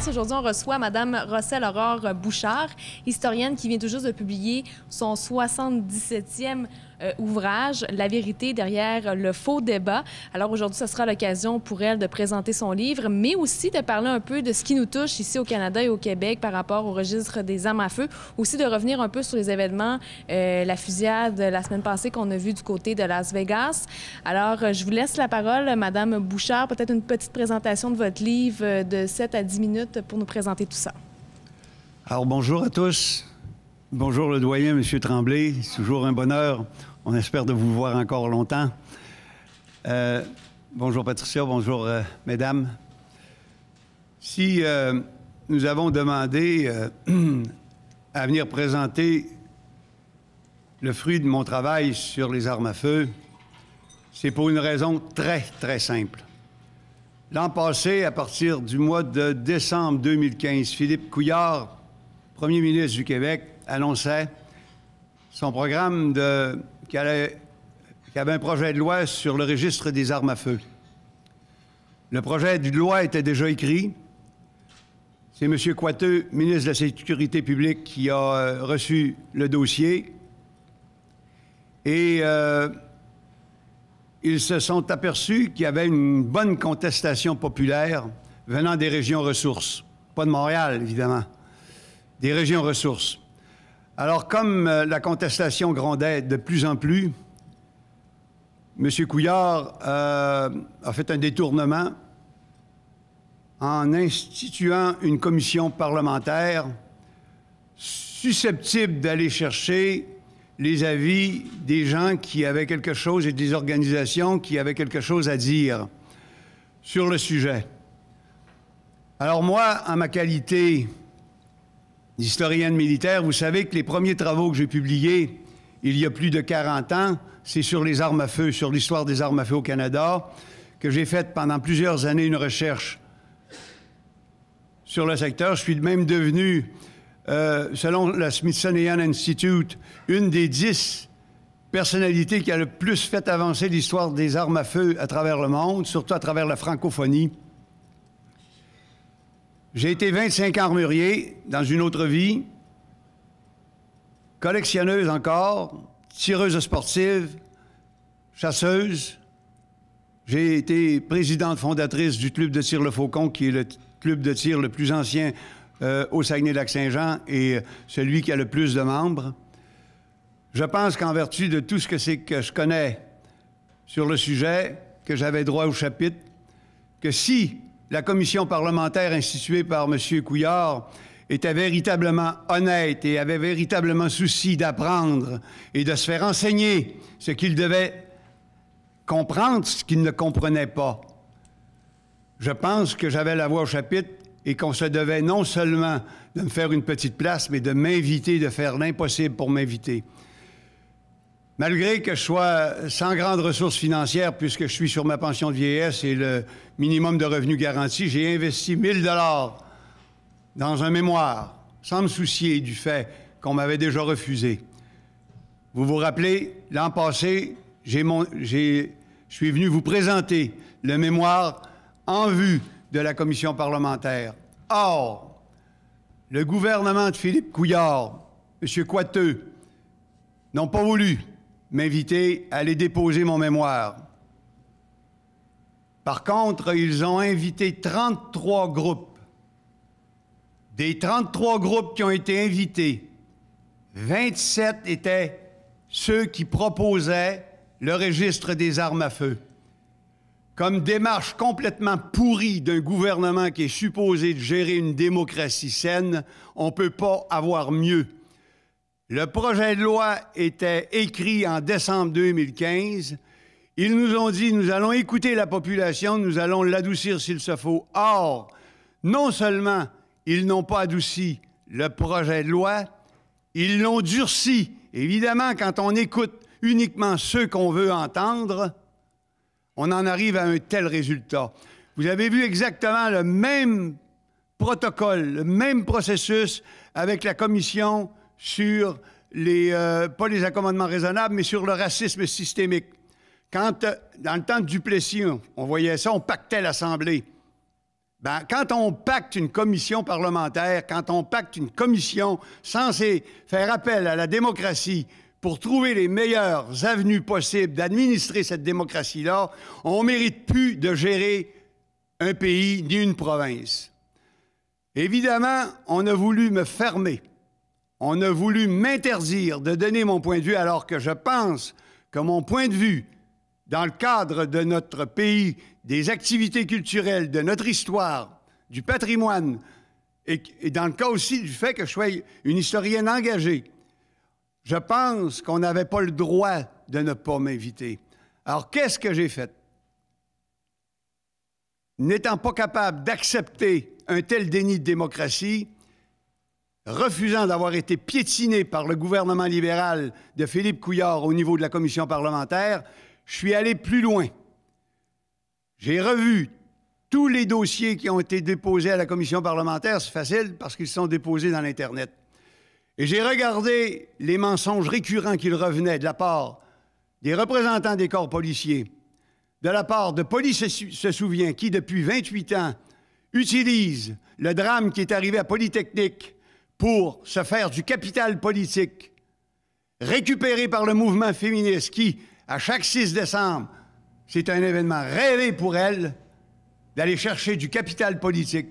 JS. Aujourd'hui, on reçoit Mme Rosselle Aurore Bouchard, historienne qui vient tout juste de publier son 77e ouvrage, La vérité derrière le faux débat. Alors aujourd'hui, ce sera l'occasion pour elle de présenter son livre, mais aussi de parler un peu de ce qui nous touche ici au Canada et au Québec par rapport au registre des armes à feu. Aussi de revenir un peu sur les événements, la fusillade la semaine passée qu'on a vue du côté de Las Vegas. Alors, je vous laisse la parole, Mme Bouchard. Peut-être une petite présentation de votre livre de 7 à 10 minutes pour nous présenter tout ça. Alors, bonjour à tous. Bonjour le doyen, M. Tremblay. C'est toujours un bonheur. On espère de vous voir encore longtemps. Bonjour Patricia, bonjour mesdames. Si nous avons demandé à venir présenter le fruit de mon travail sur les armes à feu, c'est pour une raison très, très simple. L'an passé, à partir du mois de décembre 2015, Philippe Couillard, premier ministre du Québec, annonçait son programme qui avait un projet de loi sur le registre des armes à feu. Le projet de loi était déjà écrit. C'est M. Coiteux, ministre de la Sécurité publique, qui a reçu le dossier. Et ils se sont aperçus qu'il y avait une bonne contestation populaire venant des régions ressources. Pas de Montréal, évidemment. Des régions ressources. Alors, comme la contestation grondait de plus en plus, M. Couillard a fait un détournement en instituant une commission parlementaire susceptible d'aller chercher les avis des gens qui avaient quelque chose et des organisations qui avaient quelque chose à dire sur le sujet. Alors moi, en ma qualité d'historienne militaire, vous savez que les premiers travaux que j'ai publiés il y a plus de 40 ans, c'est sur les armes à feu, sur l'histoire des armes à feu au Canada, que j'ai fait pendant plusieurs années une recherche sur le secteur. Je suis même devenu, selon le Smithsonian Institute, une des 10 personnalités qui a le plus fait avancer l'histoire des armes à feu à travers le monde, surtout à travers la francophonie. J'ai été 25 ans armurier dans une autre vie, collectionneuse encore, tireuse sportive, chasseuse. J'ai été présidente fondatrice du club de tir Le Faucon, qui est le club de tir le plus ancien au Saguenay-Lac-Saint-Jean et celui qui a le plus de membres. Je pense qu'en vertu de tout ce que c'est que je connais sur le sujet, que j'avais droit au chapitre, que si la commission parlementaire instituée par M. Couillard était véritablement honnête et avait véritablement souci d'apprendre et de se faire enseigner ce qu'il devait comprendre, ce qu'il ne comprenait pas. Je pense que j'avais la voix au chapitre et qu'on se devait non seulement de me faire une petite place, mais de m'inviter, de faire l'impossible pour m'inviter. Malgré que je sois sans grandes ressources financières, puisque je suis sur ma pension de vieillesse et le minimum de revenus garanti, j'ai investi 1 000 $ dans un mémoire, sans me soucier du fait qu'on m'avait déjà refusé. Vous vous rappelez, l'an passé, je suis venu vous présenter le mémoire en vue de la commission parlementaire. Or, le gouvernement de Philippe Couillard, M. Coiteux, n'ont pas voulu m'inviter à aller déposer mon mémoire. Par contre, ils ont invité 33 groupes. Des 33 groupes qui ont été invités, 27 étaient ceux qui proposaient le registre des armes à feu. Comme démarche complètement pourrie d'un gouvernement qui est supposé de gérer une démocratie saine, on ne peut pas avoir mieux. Le projet de loi était écrit en décembre 2015. Ils nous ont dit, nous allons écouter la population, nous allons l'adoucir s'il se faut. Or, non seulement ils n'ont pas adouci le projet de loi, ils l'ont durci. Évidemment, quand on écoute uniquement ceux qu'on veut entendre, on en arrive à un tel résultat. Vous avez vu exactement le même protocole, le même processus avec la commission sur pas les accommodements raisonnables, mais sur le racisme systémique. Quand, dans le temps de Duplessis, on voyait ça, on pactait l'Assemblée. Ben, quand on pacte une commission parlementaire, quand on pacte une commission censée faire appel à la démocratie pour trouver les meilleures avenues possibles d'administrer cette démocratie-là, on ne mérite plus de gérer un pays ni une province. Évidemment, on a voulu me fermer. On a voulu m'interdire de donner mon point de vue, alors que je pense que mon point de vue, dans le cadre de notre pays, des activités culturelles, de notre histoire, du patrimoine, et dans le cas aussi du fait que je sois une historienne engagée, je pense qu'on n'avait pas le droit de ne pas m'inviter. Alors, qu'est-ce que j'ai fait? N'étant pas capable d'accepter un tel déni de démocratie, refusant d'avoir été piétiné par le gouvernement libéral de Philippe Couillard au niveau de la commission parlementaire, je suis allé plus loin. J'ai revu tous les dossiers qui ont été déposés à la commission parlementaire. C'est facile parce qu'ils sont déposés dans l'Internet. Et j'ai regardé les mensonges récurrents qu'il revenait de la part des représentants des corps policiers, de la part de Police se souvient, qui, depuis 28 ans, utilise le drame qui est arrivé à Polytechnique pour se faire du capital politique, récupéré par le mouvement féministe qui, à chaque 6 décembre, c'est un événement rêvé pour elle d'aller chercher du capital politique.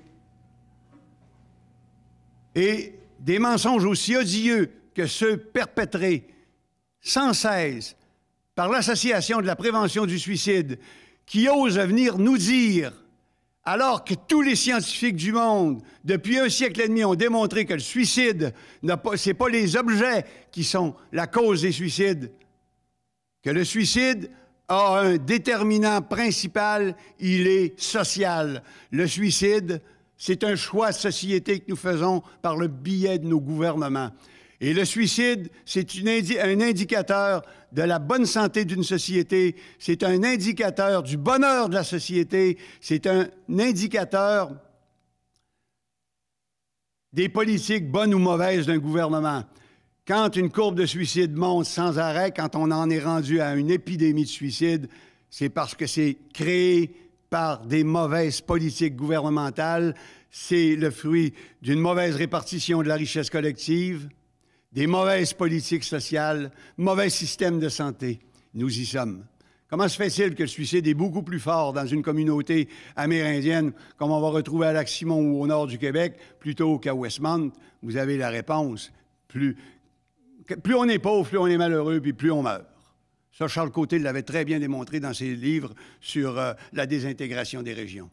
Et des mensonges aussi odieux que ceux perpétrés sans cesse par l'Association de la prévention du suicide, qui ose venir nous dire, alors que tous les scientifiques du monde, depuis un siècle et demi, ont démontré que le suicide, ce n'est pas les objets qui sont la cause des suicides, que le suicide a un déterminant principal, il est social. Le suicide, c'est un choix de société que nous faisons par le biais de nos gouvernements. Et le suicide, c'est un indicateur de la bonne santé d'une société, c'est un indicateur du bonheur de la société, c'est un indicateur des politiques bonnes ou mauvaises d'un gouvernement. Quand une courbe de suicide monte sans arrêt, quand on en est rendu à une épidémie de suicide, c'est parce que c'est créé par des mauvaises politiques gouvernementales, c'est le fruit d'une mauvaise répartition de la richesse collective, des mauvaises politiques sociales, mauvais système de santé. Nous y sommes. Comment se fait-il que le suicide est beaucoup plus fort dans une communauté amérindienne, comme on va retrouver à Lac-Simon ou au nord du Québec, plutôt qu'à Westmount? Vous avez la réponse. Plus on est pauvre, plus on est malheureux, puis plus on meurt. Ça, Charles Côté l'avait très bien démontré dans ses livres sur la désintégration des régions.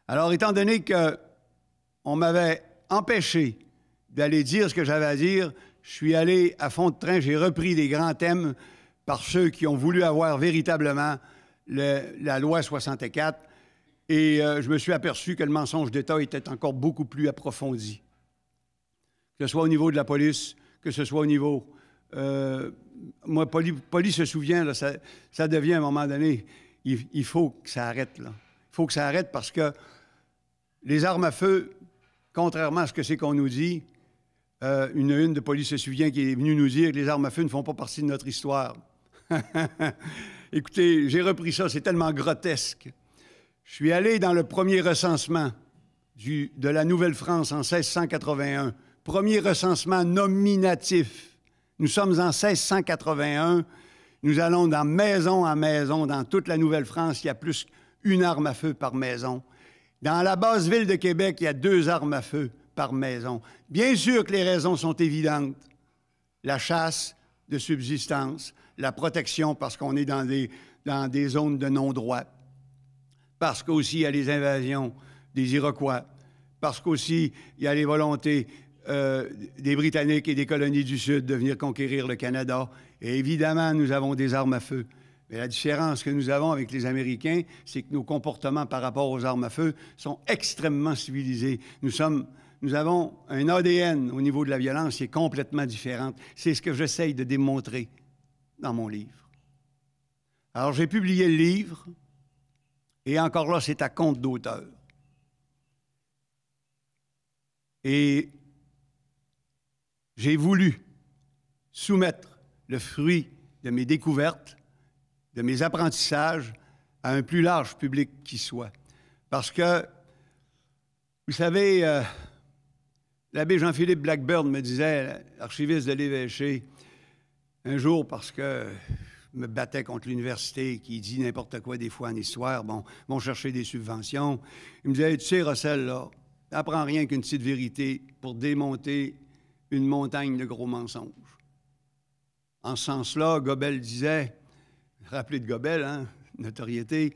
Alors, étant donné qu'on m'avait empêché d'aller dire ce que j'avais à dire, je suis allé à fond de train, j'ai repris les grands thèmes par ceux qui ont voulu avoir véritablement la loi 64, et je me suis aperçu que le mensonge d'État était encore beaucoup plus approfondi. Que ce soit au niveau de la police, que ce soit au niveau... moi, Police se souvient, là, ça devient à un moment donné, il faut que ça arrête, là. Il faut que ça arrête parce que les armes à feu, contrairement à ce que c'est qu'on nous dit, une de Police se souvient qui est venue nous dire que les armes à feu ne font pas partie de notre histoire. Écoutez, j'ai repris ça, c'est tellement grotesque. Je suis allé dans le premier recensement de la Nouvelle-France en 1681, premier recensement nominatif. Nous sommes en 1681, nous allons dans maison en maison, dans toute la Nouvelle-France, il y a plus qu'une arme à feu par maison. Dans la basse ville de Québec, il y a 2 armes à feu par maison. Bien sûr que les raisons sont évidentes. La chasse de subsistance, la protection parce qu'on est dans des zones de non-droit, parce qu'aussi il y a les invasions des Iroquois, parce qu'aussi il y a les volontés des Britanniques et des colonies du Sud de venir conquérir le Canada. Et évidemment, nous avons des armes à feu. Mais la différence que nous avons avec les Américains, c'est que nos comportements par rapport aux armes à feu sont extrêmement civilisés. Nous avons un ADN au niveau de la violence qui est complètement différent. C'est ce que j'essaye de démontrer dans mon livre. Alors, j'ai publié le livre, et encore là, c'est à compte d'auteur. Et j'ai voulu soumettre le fruit de mes découvertes, de mes apprentissages, à un plus large public qui soit. Parce que, vous savez, l'abbé Jean-Philippe Blackburn me disait, archiviste de l'évêché, un jour, parce que je me battais contre l'université qui dit n'importe quoi des fois en histoire, bon, vont chercher des subventions. Il me disait, tu sais, Russell, là, t'apprends rien qu'une petite vérité pour démonter une montagne de gros mensonges. En ce sens-là, Gobel disait, rappelez de Gobel, hein, notoriété,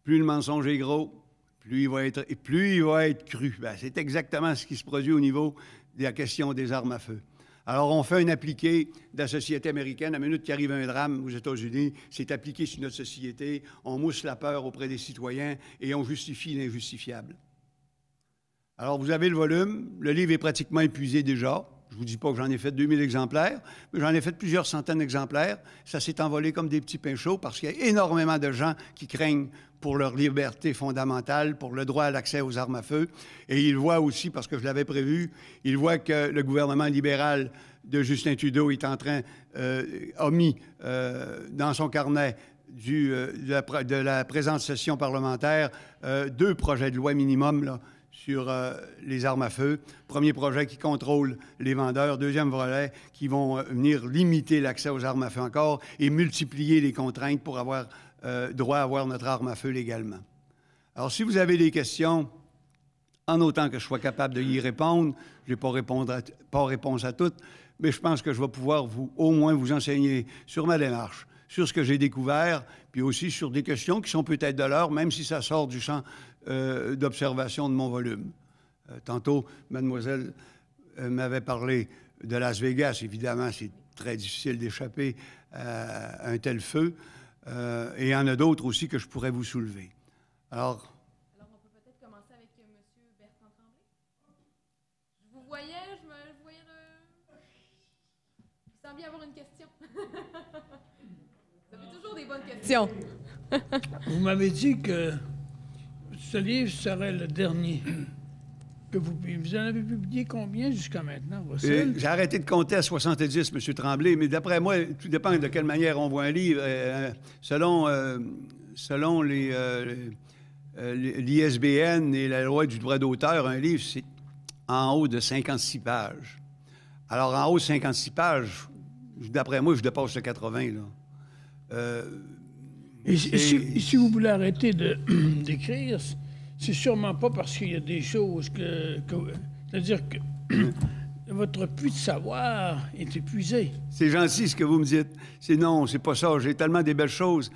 plus le mensonge est gros, plus il va être cru. Ben, c'est exactement ce qui se produit au niveau de la question des armes à feu. Alors, on fait un appliqué de la société américaine. À la minute qu'il arrive un drame aux États-Unis, c'est appliqué sur notre société. On mousse la peur auprès des citoyens et on justifie l'injustifiable. Alors, vous avez le volume. Le livre est pratiquement épuisé déjà. Je ne vous dis pas que j'en ai fait 2000 exemplaires, mais j'en ai fait plusieurs centaines d'exemplaires. Ça s'est envolé comme des petits pains chauds parce qu'il y a énormément de gens qui craignent pour leur liberté fondamentale, pour le droit à l'accès aux armes à feu. Et ils voient aussi, parce que je l'avais prévu, ils voient que le gouvernement libéral de Justin Trudeau est en train, a mis dans son carnet de la présente session parlementaire 2 projets de loi minimum là, sur les armes à feu. Premier projet qui contrôle les vendeurs. Deuxième volet qui vont venir limiter l'accès aux armes à feu encore et multiplier les contraintes pour avoir droit à avoir notre arme à feu légalement. Alors, si vous avez des questions, en autant que je sois capable de y répondre, je n'ai pas réponse à toutes, mais je pense que je vais pouvoir au moins vous enseigner sur ma démarche, sur ce que j'ai découvert, puis aussi sur des questions qui sont peut-être de l'heure, même si ça sort du champ d'observation de mon volume. Tantôt, mademoiselle m'avait parlé de Las Vegas. Évidemment, c'est très difficile d'échapper à un tel feu. Et il y en a d'autres aussi que je pourrais vous soulever. Alors on peut peut-être commencer avec M. Bertrand Tremblay. Je vous voyais, je voyais il semblait y avoir une question. Vous avez toujours des bonnes questions. Vous m'avez dit que ce livre serait le dernier. Vous en avez publié combien jusqu'à maintenant, Russell? J'ai arrêté de compter à 70, M. Tremblay, mais d'après moi, tout dépend de quelle manière on voit un livre. Selon l'ISBN et la loi du droit d'auteur, un livre, c'est en haut de 56 pages. Alors, en haut de 56 pages, d'après moi, je dépasse le 80, là. Et si vous voulez arrêter d'écrire, c'est sûrement pas parce qu'il y a des choses c'est-à-dire que votre puits de savoir est épuisé. C'est gentil ce que vous me dites. Non, c'est pas ça. J'ai tellement des belles choses.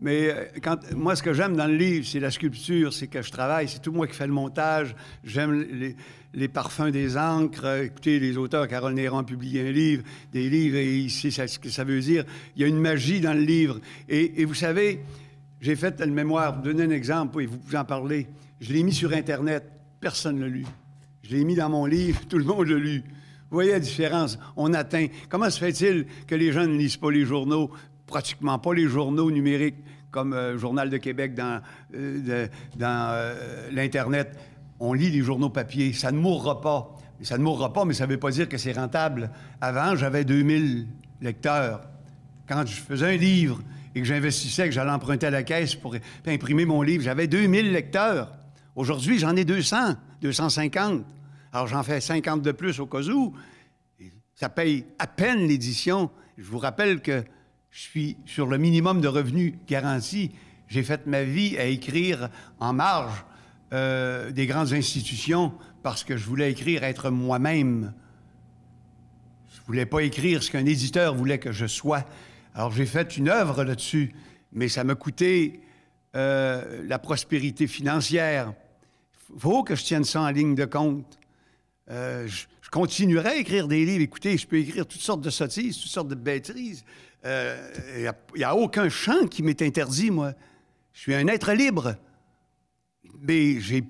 Mais moi, ce que j'aime dans le livre, c'est la sculpture, c'est que je travaille, c'est tout moi qui fais le montage. J'aime les parfums des encres. Écoutez, les auteurs, Carole Néron a publié un livre, des livres, et ici, ce que ça veut dire. Il y a une magie dans le livre. Et vous savez, j'ai fait le mémoire. Vous donner un exemple, et vous pouvez en parler. Je l'ai mis sur Internet. Personne ne l'a lu. Je l'ai mis dans mon livre. Tout le monde l'a lu. Vous voyez la différence? On atteint. Comment se fait-il que les gens ne lisent pas les journaux, pratiquement pas les journaux numériques, comme Journal de Québec dans l'Internet? On lit les journaux papier. Ça ne mourra pas. Ça ne mourra pas, mais ça ne veut pas dire que c'est rentable. Avant, j'avais 2000 lecteurs. Quand je faisais un livre et que j'investissais, que j'allais emprunter à la caisse pour imprimer mon livre, j'avais 2000 lecteurs. Aujourd'hui, j'en ai 200, 250. Alors, j'en fais 50 de plus au cas où. Ça paye à peine l'édition. Je vous rappelle que je suis sur le minimum de revenus garanti. J'ai fait ma vie à écrire en marge des grandes institutions parce que je voulais écrire, être moi-même. Je ne voulais pas écrire ce qu'un éditeur voulait que je sois. Alors, j'ai fait une œuvre là-dessus, mais ça m'a coûté la prospérité financière. Il faut que je tienne ça en ligne de compte. Je continuerai à écrire des livres. Écoutez, je peux écrire toutes sortes de sottises, toutes sortes de bêtises. Il n'y a aucun champ qui m'est interdit, moi. Je suis un être libre. Mais j'ai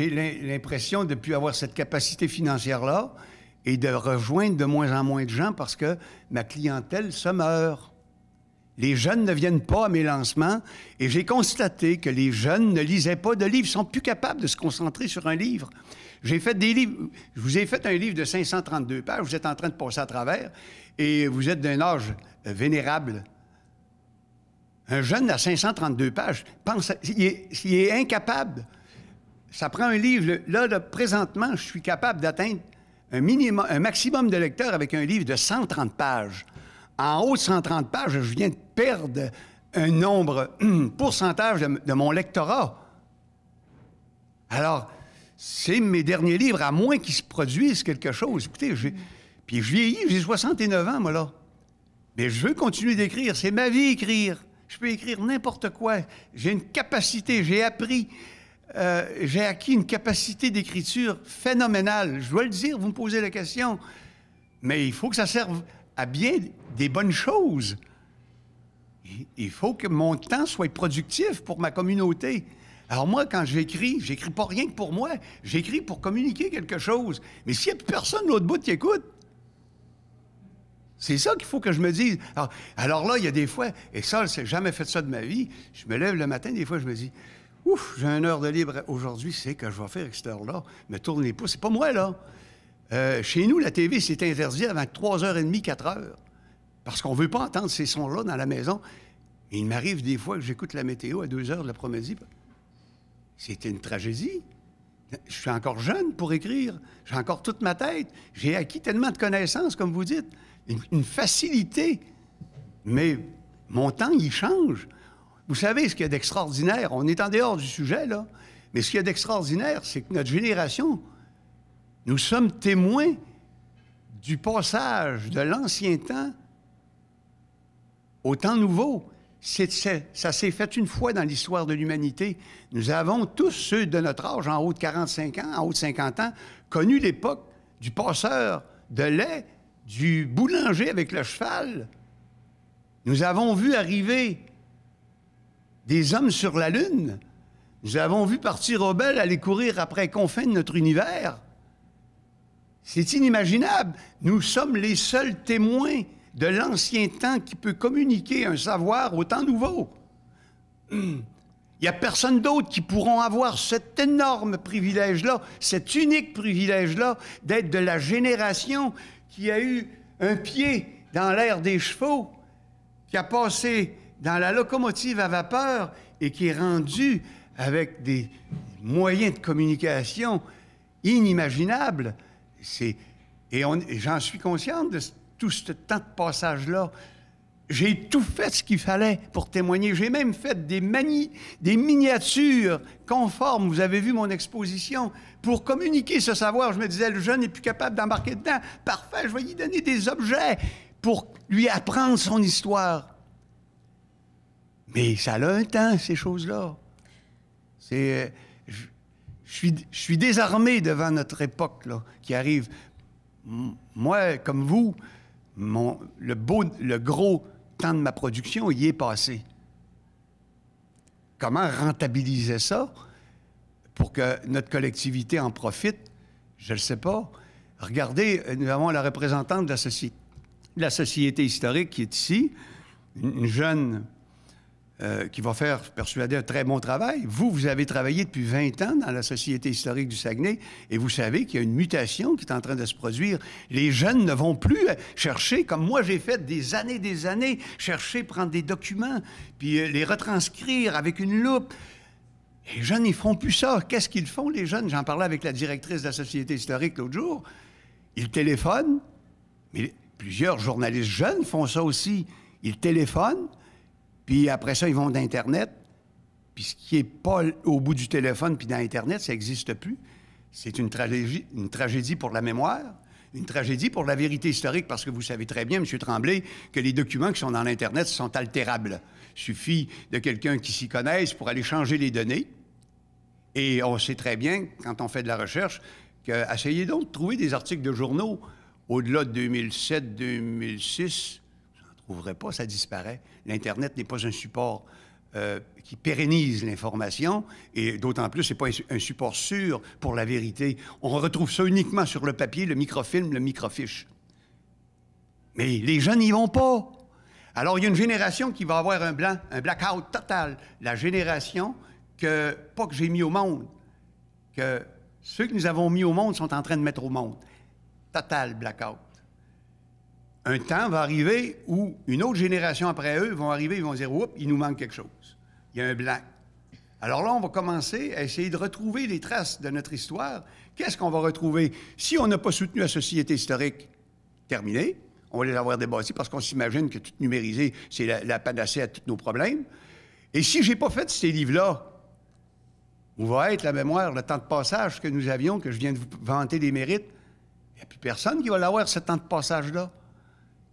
l'impression de ne plus avoir cette capacité financière-là et de rejoindre de moins en moins de gens parce que ma clientèle se meurt. Les jeunes ne viennent pas à mes lancements et j'ai constaté que les jeunes ne lisaient pas de livres, sont plus capables de se concentrer sur un livre. J'ai fait des livres, je vous ai fait un livre de 532 pages, vous êtes en train de passer à travers et vous êtes d'un âge vénérable. Un jeune à 532 pages, il est incapable. Ça prend un livre. Là, présentement, je suis capable d'atteindre un maximum de lecteurs avec un livre de 130 pages. En haut de 130 pages, je viens de perdre un nombre, pourcentage de mon lectorat. Alors, c'est mes derniers livres, à moins qu'ils se produisent quelque chose. Écoutez, puis je vieillis, j'ai 69 ans, moi, là. Mais je veux continuer d'écrire. C'est ma vie, écrire. Je peux écrire n'importe quoi. J'ai une capacité, j'ai acquis une capacité d'écriture phénoménale. Je dois le dire, vous me posez la question. Mais il faut que ça serve à bien des bonnes choses. Il faut que mon temps soit productif pour ma communauté. Alors moi, quand j'écris pas rien que pour moi. J'écris pour communiquer quelque chose. Mais s'il n'y a plus personne de l'autre bout qui écoute, c'est ça qu'il faut que je me dise. Alors là, il y a des fois, et ça, j'ai jamais fait ça de ma vie, je me lève le matin, des fois, je me dis, ouf, j'ai une heure de libre aujourd'hui, c'est que je vais faire avec cette heure-là. Me tourne les pouces. C'est pas moi, là. Chez nous, la TV, c'est interdit avant 3h30, 4h. Parce qu'on ne veut pas entendre ces sons-là dans la maison. Et il m'arrive des fois que j'écoute la météo à 2h de l'après-midi. C'était une tragédie. Je suis encore jeune pour écrire. J'ai encore toute ma tête. J'ai acquis tellement de connaissances, comme vous dites. Une facilité. Mais mon temps, il change. Vous savez ce qu'il y a d'extraordinaire? On est en dehors du sujet, là. Mais ce qu'il y a d'extraordinaire, c'est que notre génération, nous sommes témoins du passage de l'ancien temps au temps nouveau. Ça s'est fait une fois dans l'histoire de l'humanité. Nous avons tous, ceux de notre âge, en haut de 45 ans, en haut de 50 ans, connu l'époque du passeur de lait, du boulanger avec le cheval. Nous avons vu arriver des hommes sur la Lune. Nous avons vu partir Rebelle aller courir après les confins de notre univers. C'est inimaginable. Nous sommes les seuls témoins de l'ancien temps qui peut communiquer un savoir au temps nouveau. Il n'y a personne d'autre qui pourront avoir cet énorme privilège-là, cet unique privilège-là, d'être de la génération qui a eu un pied dans l'ère des chevaux, qui a passé dans la locomotive à vapeur et qui est rendu avec des moyens de communication inimaginables. Et j'en suis consciente de tout ce temps de passage-là. J'ai tout fait ce qu'il fallait pour témoigner. J'ai même fait des miniatures conformes. Vous avez vu mon exposition. Pour communiquer ce savoir, je me disais, le jeune n'est plus capable d'embarquer dedans. Parfait, je vais lui donner des objets pour lui apprendre son histoire. Mais ça a un temps, ces choses-là. Je suis désarmé devant notre époque là, qui arrive. Moi, comme vous, le gros temps de ma production, il est passé. Comment rentabiliser ça pour que notre collectivité en profite? Je ne le sais pas. Regardez, nous avons la représentante de la Société historique qui est ici, une jeune qui va faire persuader un très bon travail. Vous avez travaillé depuis 20 ans dans la Société historique du Saguenay et vous savez qu'il y a une mutation qui est en train de se produire. Les jeunes ne vont plus chercher, comme moi j'ai fait des années, chercher, prendre des documents, puis les retranscrire avec une loupe. Les jeunes, ils font plus ça. Qu'est-ce qu'ils font, les jeunes? J'en parlais avec la directrice de la Société historique l'autre jour. Ils téléphonent, mais plusieurs journalistes jeunes font ça aussi. Ils téléphonent, puis après ça, ils vont d'Internet. Puis ce qui n'est pas au bout du téléphone puis d'Internet, ça n'existe plus. C'est une tragédie pour la mémoire, une tragédie pour la vérité historique, parce que vous savez très bien, M. Tremblay, que les documents qui sont dans l'Internet sont altérables. Il suffit de quelqu'un qui s'y connaisse pour aller changer les données. Et on sait très bien, quand on fait de la recherche, essayez donc de trouver des articles de journaux au-delà de 2007-2006. Trouverez pas, ça disparaît. L'Internet n'est pas un support qui pérennise l'information, et d'autant plus, c'est pas un support sûr pour la vérité. On retrouve ça uniquement sur le papier, le microfilm, le microfiche. Mais les jeunes n'y vont pas. Alors, il y a une génération qui va avoir un blackout total. La génération pas que j'ai mis au monde, que ceux que nous avons mis au monde sont en train de mettre au monde. Total blackout. un temps va arriver où une autre génération après eux vont arriver, ils vont dire « Oups, il nous manque quelque chose. Il y a un blanc. » Alors là, on va commencer à essayer de retrouver les traces de notre histoire. Qu'est-ce qu'on va retrouver? Si on n'a pas soutenu la Société historique, terminé, on va les avoir débattus parce qu'on s'imagine que tout numériser, c'est la panacée à tous nos problèmes. Et si je n'ai pas fait ces livres-là, où va être la mémoire, le temps de passage que nous avions, que je viens de vous vanter les mérites, il n'y a plus personne qui va l'avoir, ce temps de passage-là.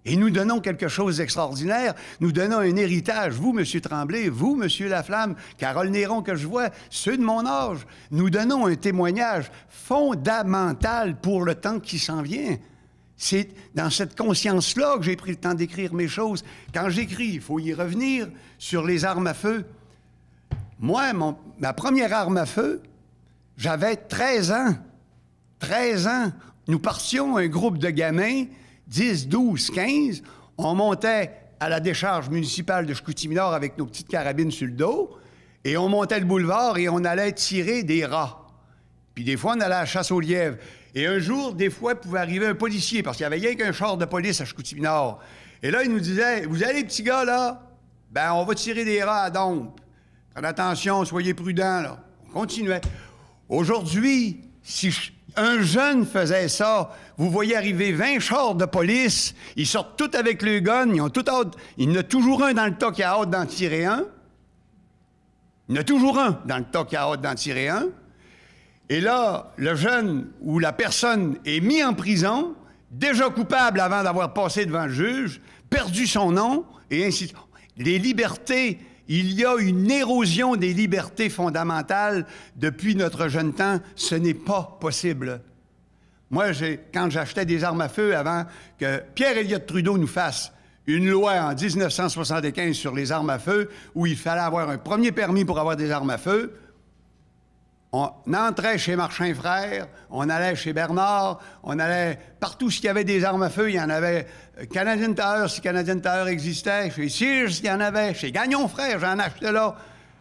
Et nous donnons quelque chose d'extraordinaire. Nous donnons un héritage. Vous, M. Tremblay, vous, M. Laflamme, Carole Néron que je vois, ceux de mon âge. Nous donnons un témoignage fondamental pour le temps qui s'en vient. C'est dans cette conscience-là que j'ai pris le temps d'écrire mes choses. Quand j'écris, il faut y revenir sur les armes à feu. Moi, ma première arme à feu, j'avais 13 ans. 13 ans. Nous partions un groupe de gamins, 10, 12, 15. On montait à la décharge municipale de Chicoutimi-Nord avec nos petites carabines sur le dos, et on montait le boulevard et on allait tirer des rats. Puis des fois, on allait à la chasse aux lièvres. Et un jour, des fois, pouvait arriver un policier, parce qu'il n'y avait rien qu'un char de police à Chicoutimi-Nord. Et là, il nous disait, « Vous allez, petits gars, là? Ben, on va tirer des rats à dompe. Prenez attention, soyez prudents, là. » On continuait. Aujourd'hui, si un jeune faisait ça, vous voyez arriver 20 chars de police, ils sortent tous avec le gun, ils ont tout hâte. Il y en a toujours un dans le tas qui a hâte d'en tirer un. Il y en a toujours un dans le tas qui a hâte d'en tirer un. Et là, le jeune ou la personne est mis en prison, déjà coupable avant d'avoir passé devant le juge, perdu son nom, et ainsi de suite. Les libertés, il y a une érosion des libertés fondamentales depuis notre jeune temps. Ce n'est pas possible. Moi, quand j'achetais des armes à feu avant que Pierre Elliott Trudeau nous fasse une loi en 1975 sur les armes à feu, où il fallait avoir un premier permis pour avoir des armes à feu, on entrait chez Marchand Frères, on allait chez Bernard, on allait partout où il y avait des armes à feu, il y en avait Canadian Tire, si Canadian Tire existait, chez Sears, il y en avait, chez Gagnon Frères, j'en achetais là.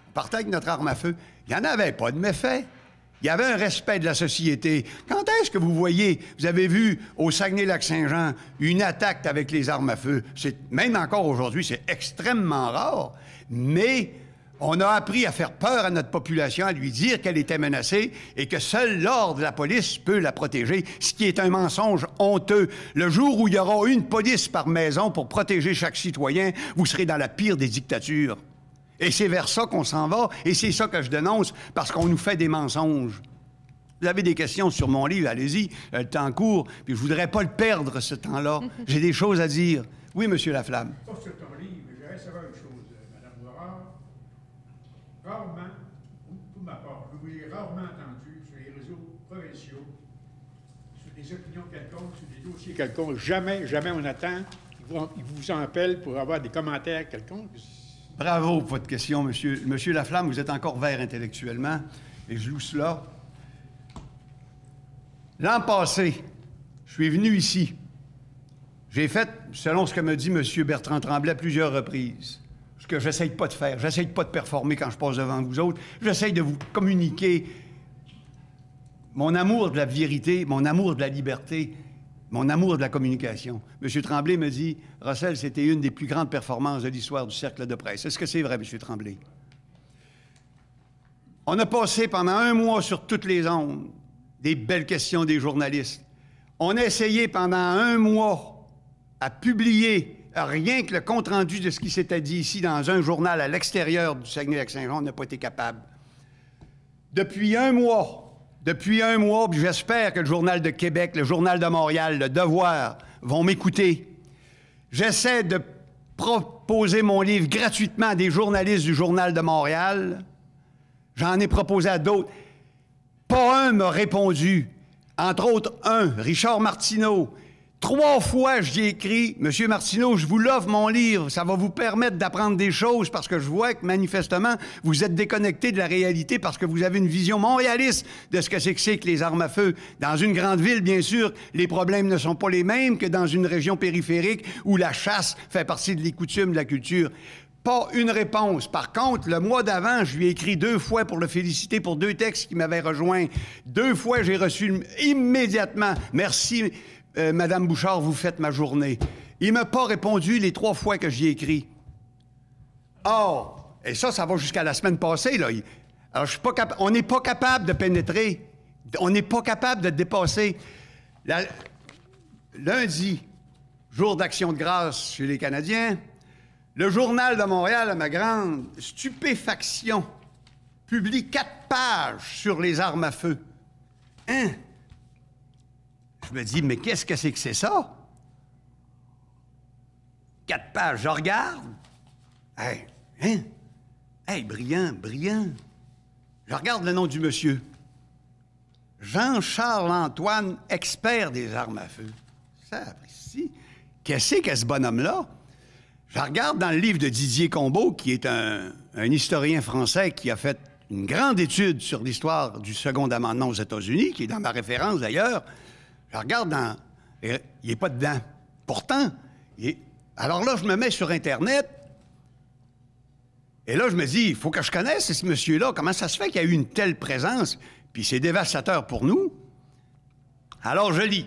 On partait avec notre arme à feu. Il n'y en avait pas de méfaits. Il y avait un respect de la société. Quand est-ce que vous avez vu au Saguenay-Lac-Saint-Jean une attaque avec les armes à feu? Même encore aujourd'hui, c'est extrêmement rare, mais on a appris à faire peur à notre population, à lui dire qu'elle était menacée et que seul l'ordre de la police peut la protéger, ce qui est un mensonge honteux. Le jour où il y aura une police par maison pour protéger chaque citoyen, vous serez dans la pire des dictatures. Et c'est vers ça qu'on s'en va, et c'est ça que je dénonce, parce qu'on nous fait des mensonges. Vous avez des questions sur mon livre, allez-y, le temps court, puis je voudrais pas le perdre, ce temps-là. J'ai des choses à dire. Oui, M. Laflamme. Pas sur ton livre, mais je voudrais savoir une chose, Mme Boirard. Rarement, pour ma part, je vous ai rarement entendu sur les réseaux provinciaux, sur des opinions quelconques, sur des dossiers quelconques. Jamais on attend qu'ils vous en appellent pour avoir des commentaires quelconques. Bravo pour votre question, monsieur. Monsieur Laflamme, vous êtes encore vert intellectuellement, et je loue cela. L'an passé, je suis venu ici. J'ai fait, selon ce que me dit M. Bertrand Tremblay à plusieurs reprises, ce que j'essaye pas de faire. J'essaye pas de performer quand je passe devant vous autres. J'essaye de vous communiquer mon amour de la vérité, mon amour de la liberté, mon amour de la communication. M. Tremblay me dit, « Russell, c'était une des plus grandes performances de l'histoire du cercle de presse. » Est-ce que c'est vrai, M. Tremblay? On a passé pendant un mois sur toutes les ondes des belles questions des journalistes. On a essayé pendant un mois à publier rien que le compte-rendu de ce qui s'était dit ici dans un journal à l'extérieur du Saguenay-Lac-Saint-Jean. On n'a pas été capable. Depuis un mois, puis j'espère que le Journal de Québec, le Journal de Montréal, le Devoir vont m'écouter. J'essaie de proposer mon livre gratuitement à des journalistes du Journal de Montréal. J'en ai proposé à d'autres. Pas un m'a répondu. Entre autres, Richard Martineau. 3 fois, j'y ai écrit, « Monsieur Martineau, je vous l'offre mon livre. Ça va vous permettre d'apprendre des choses parce que je vois que, manifestement, vous êtes déconnecté de la réalité parce que vous avez une vision montréaliste de ce que c'est que les armes à feu. Dans une grande ville, bien sûr, les problèmes ne sont pas les mêmes que dans une région périphérique où la chasse fait partie des coutumes de la culture. » Pas une réponse. Par contre, le mois d'avant, je lui ai écrit 2 fois pour le féliciter pour 2 textes qui m'avaient rejoint. 2 fois, j'ai reçu immédiatement « Merci, Madame Bouchard, vous faites ma journée. » Il ne m'a pas répondu les 3 fois que j'y ai écrit. Or, et ça va jusqu'à la semaine passée, là. Alors, on n'est pas capable de pénétrer. On n'est pas capable de dépasser. Lundi, jour d'action de grâce chez les Canadiens, le Journal de Montréal, à ma grande stupéfaction, publie 4 pages sur les armes à feu. Hein? Je me dis, mais qu'est-ce que c'est ça? 4 pages, je regarde. Hey, hein? Hey, brillant. Je regarde le nom du monsieur. Jean-Charles Antoine, expert des armes à feu. Ça, ici. Qu'est-ce que ce bonhomme-là? Je regarde dans le livre de Didier Combeau, qui est un historien français qui a fait une grande étude sur l'histoire du Second Amendement aux États-Unis, qui est dans ma référence d'ailleurs. Je regarde dans... Il n'est pas dedans. Pourtant, alors là, je me mets sur Internet, et là, je me dis, il faut que je connaisse ce monsieur-là. Comment ça se fait qu'il y a eu une telle présence? Puis c'est dévastateur pour nous. Alors, je lis.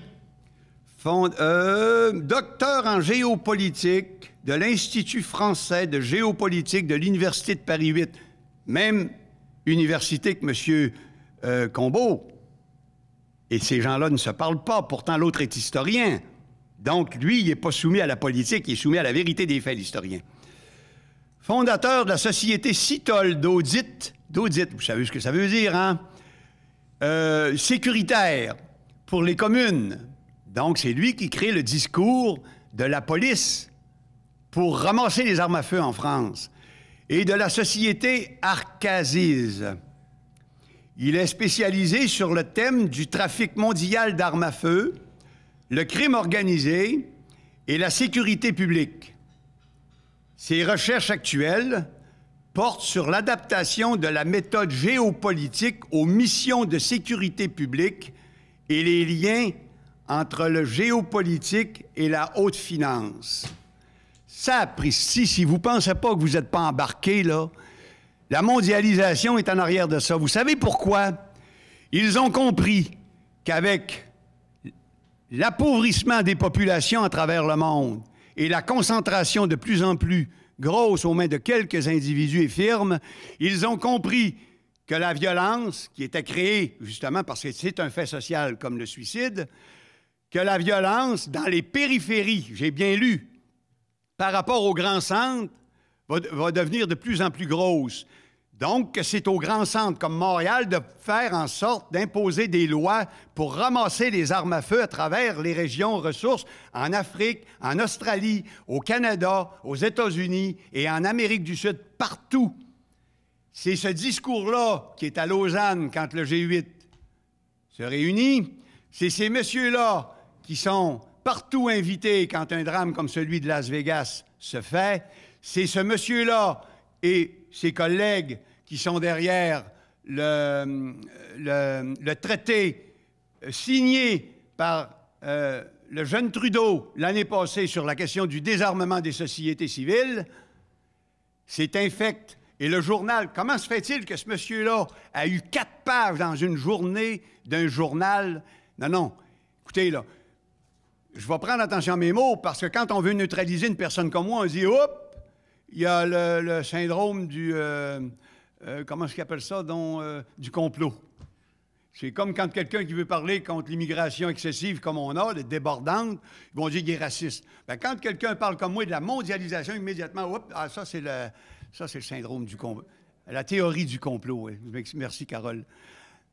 Docteur en géopolitique de l'Institut français de géopolitique de l'Université de Paris 8. Même université que M. Combeau. Et ces gens-là ne se parlent pas. Pourtant, l'autre est historien. Donc, lui, il n'est pas soumis à la politique, il est soumis à la vérité des faits, l'historien. Fondateur de la société CITOL d'audit, vous savez ce que ça veut dire, hein? Sécuritaire pour les communes. Donc, c'est lui qui crée le discours de la police pour ramasser les armes à feu en France. Et de la société Arcasise. Il est spécialisé sur le thème du trafic mondial d'armes à feu, le crime organisé et la sécurité publique. Ses recherches actuelles portent sur l'adaptation de la méthode géopolitique aux missions de sécurité publique et les liens entre le géopolitique et la haute finance. Sapristi, si vous ne pensez pas que vous n'êtes pas embarqué, là, la mondialisation est en arrière de ça. Vous savez pourquoi? Ils ont compris qu'avec l'appauvrissement des populations à travers le monde et la concentration de plus en plus grosse aux mains de quelques individus et firmes, ils ont compris que la violence, qui était créée justement parce que c'est un fait social comme le suicide, que la violence dans les périphéries, j'ai bien lu, par rapport aux grands centres, va devenir de plus en plus grosse. Donc, c'est aux grands centres comme Montréal de faire en sorte d'imposer des lois pour ramasser les armes à feu à travers les régions ressources en Afrique, en Australie, au Canada, aux États-Unis et en Amérique du Sud, partout. C'est ce discours-là qui est à Lausanne quand le G8 se réunit. C'est ces messieurs-là qui sont partout invités quand un drame comme celui de Las Vegas se fait. C'est ce monsieur-là et ses collègues qui sont derrière le traité signé par le jeune Trudeau l'année passée sur la question du désarmement des sociétés civiles. C'est infect. Et le journal, comment se fait-il que ce monsieur-là a eu 4 pages dans une journée d'un journal? Non. Écoutez, là, je vais prendre attention à mes mots parce que quand on veut neutraliser une personne comme moi, on dit, hop, il y a le syndrome du, comment est-ce qu'ils appellent ça, du complot. C'est comme quand quelqu'un qui veut parler contre l'immigration excessive comme on a, débordante, ils vont dire qu'il est raciste. Bien, quand quelqu'un parle comme moi de la mondialisation, immédiatement, hop, ça c'est le syndrome du complot. La théorie du complot. Oui. Merci, Carole.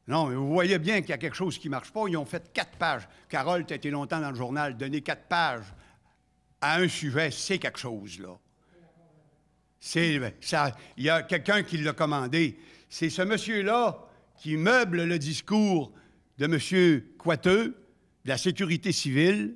Non, mais vous voyez bien qu'il y a quelque chose qui ne marche pas. Ils ont fait 4 pages. Carole, tu as été longtemps dans le journal. Donner 4 pages à un sujet, c'est quelque chose, là. Il y a quelqu'un qui l'a commandé. C'est ce monsieur-là qui meuble le discours de M. Coiteux, de la sécurité civile.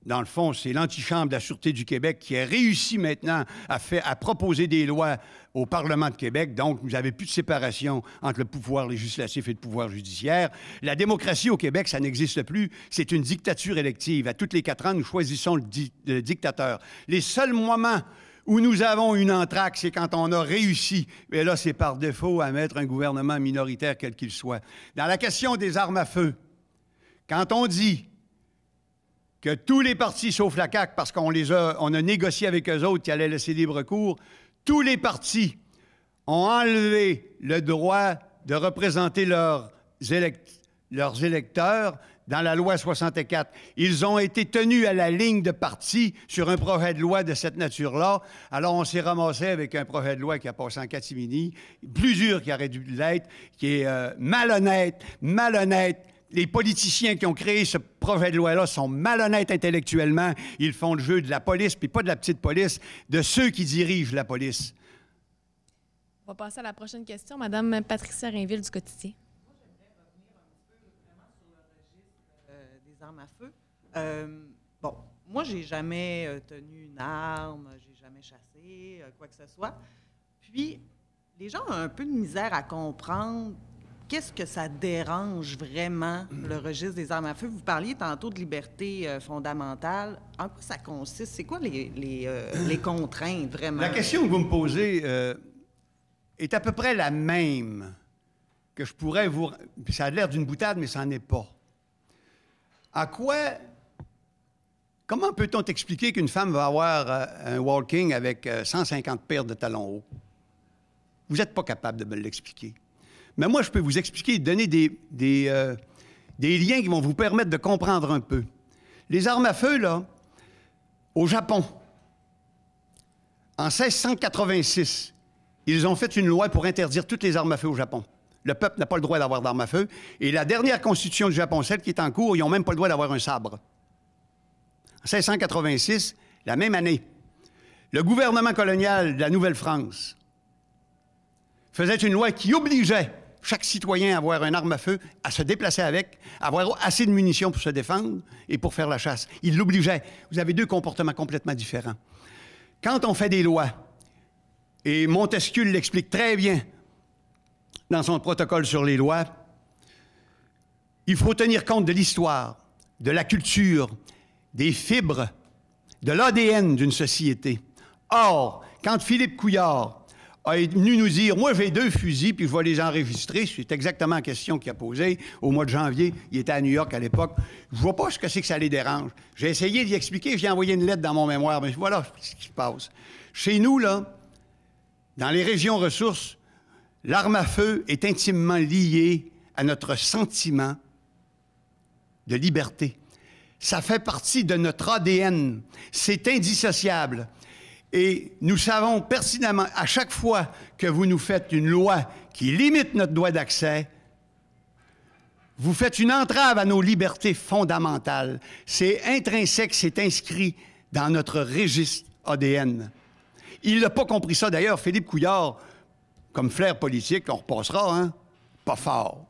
Dans le fond, c'est l'antichambre de la Sûreté du Québec qui a réussi maintenant à proposer des lois au Parlement de Québec. Donc, vous n'avez plus de séparation entre le pouvoir législatif et le pouvoir judiciaire. La démocratie au Québec, ça n'existe plus. C'est une dictature élective. À tous les 4 ans, nous choisissons le dictateur. Les seuls moments où nous avons une entracte, c'est quand on a réussi, et là, c'est par défaut, à mettre un gouvernement minoritaire quel qu'il soit. Dans la question des armes à feu, quand on dit que tous les partis, sauf la CAQ, parce qu'on a négocié avec eux autres qui allaient laisser libre cours, tous les partis ont enlevé le droit de représenter leurs électeurs dans la loi 64. Ils ont été tenus à la ligne de parti sur un projet de loi de cette nature-là. Alors, on s'est ramassé avec un projet de loi qui a passé en catimini, plus dur qu'il aurait dû l'être, qui est malhonnête. Les politiciens qui ont créé ce projet de loi-là sont malhonnêtes intellectuellement. Ils font le jeu de la police, puis pas de la petite police, de ceux qui dirigent la police. On va passer à la prochaine question. Madame Patricia Rainville du Quotidien. Des armes à feu. Bon, moi, j'ai jamais tenu une arme, j'ai jamais chassé, quoi que ce soit. Puis, les gens ont un peu de misère à comprendre qu'est-ce que ça dérange vraiment, le registre des armes à feu. Vous parliez tantôt de liberté fondamentale. En quoi ça consiste? C'est quoi les contraintes, vraiment? La question que vous me posez est à peu près la même que je pourrais vous... Ça a l'air d'une boutade, mais ça n'en est pas. Comment peut-on expliquer qu'une femme va avoir un walking avec 150 paires de talons hauts? Vous n'êtes pas capable de me l'expliquer. Mais moi, je peux vous expliquer, donner des liens qui vont vous permettre de comprendre un peu. Les armes à feu, là, au Japon, en 1686, ils ont fait une loi pour interdire toutes les armes à feu au Japon. Le peuple n'a pas le droit d'avoir d'armes à feu. Et la dernière constitution du Japon, celle qui est en cours, ils n'ont même pas le droit d'avoir un sabre. En 1686, la même année, le gouvernement colonial de la Nouvelle-France faisait une loi qui obligeait chaque citoyen à avoir une arme à feu, à se déplacer avec, à avoir assez de munitions pour se défendre et pour faire la chasse. Il l'obligeait. Vous avez deux comportements complètement différents. Quand on fait des lois, et Montesquieu l'explique très bien dans son protocole sur les lois, il faut tenir compte de l'histoire, de la culture, des fibres, de l'ADN d'une société. Or, quand Philippe Couillard est venu nous dire « Moi, j'ai 2 fusils, puis je vais les enregistrer », c'est exactement la question qu'il a posée au mois de janvier. Il était à New York à l'époque. Je ne vois pas ce que c'est que ça les dérange. J'ai essayé d'y expliquer, j'ai envoyé une lettre dans mon mémoire, mais voilà ce qui se passe. Chez nous, là, dans les régions ressources, l'arme à feu est intimement liée à notre sentiment de liberté. Ça fait partie de notre ADN. C'est indissociable. Et nous savons pertinemment, à chaque fois que vous nous faites une loi qui limite notre droit d'accès, vous faites une entrave à nos libertés fondamentales. C'est intrinsèque, c'est inscrit dans notre registre ADN. Il n'a pas compris ça. D'ailleurs, Philippe Couillard, comme flair politique, on repassera, hein? Pas fort.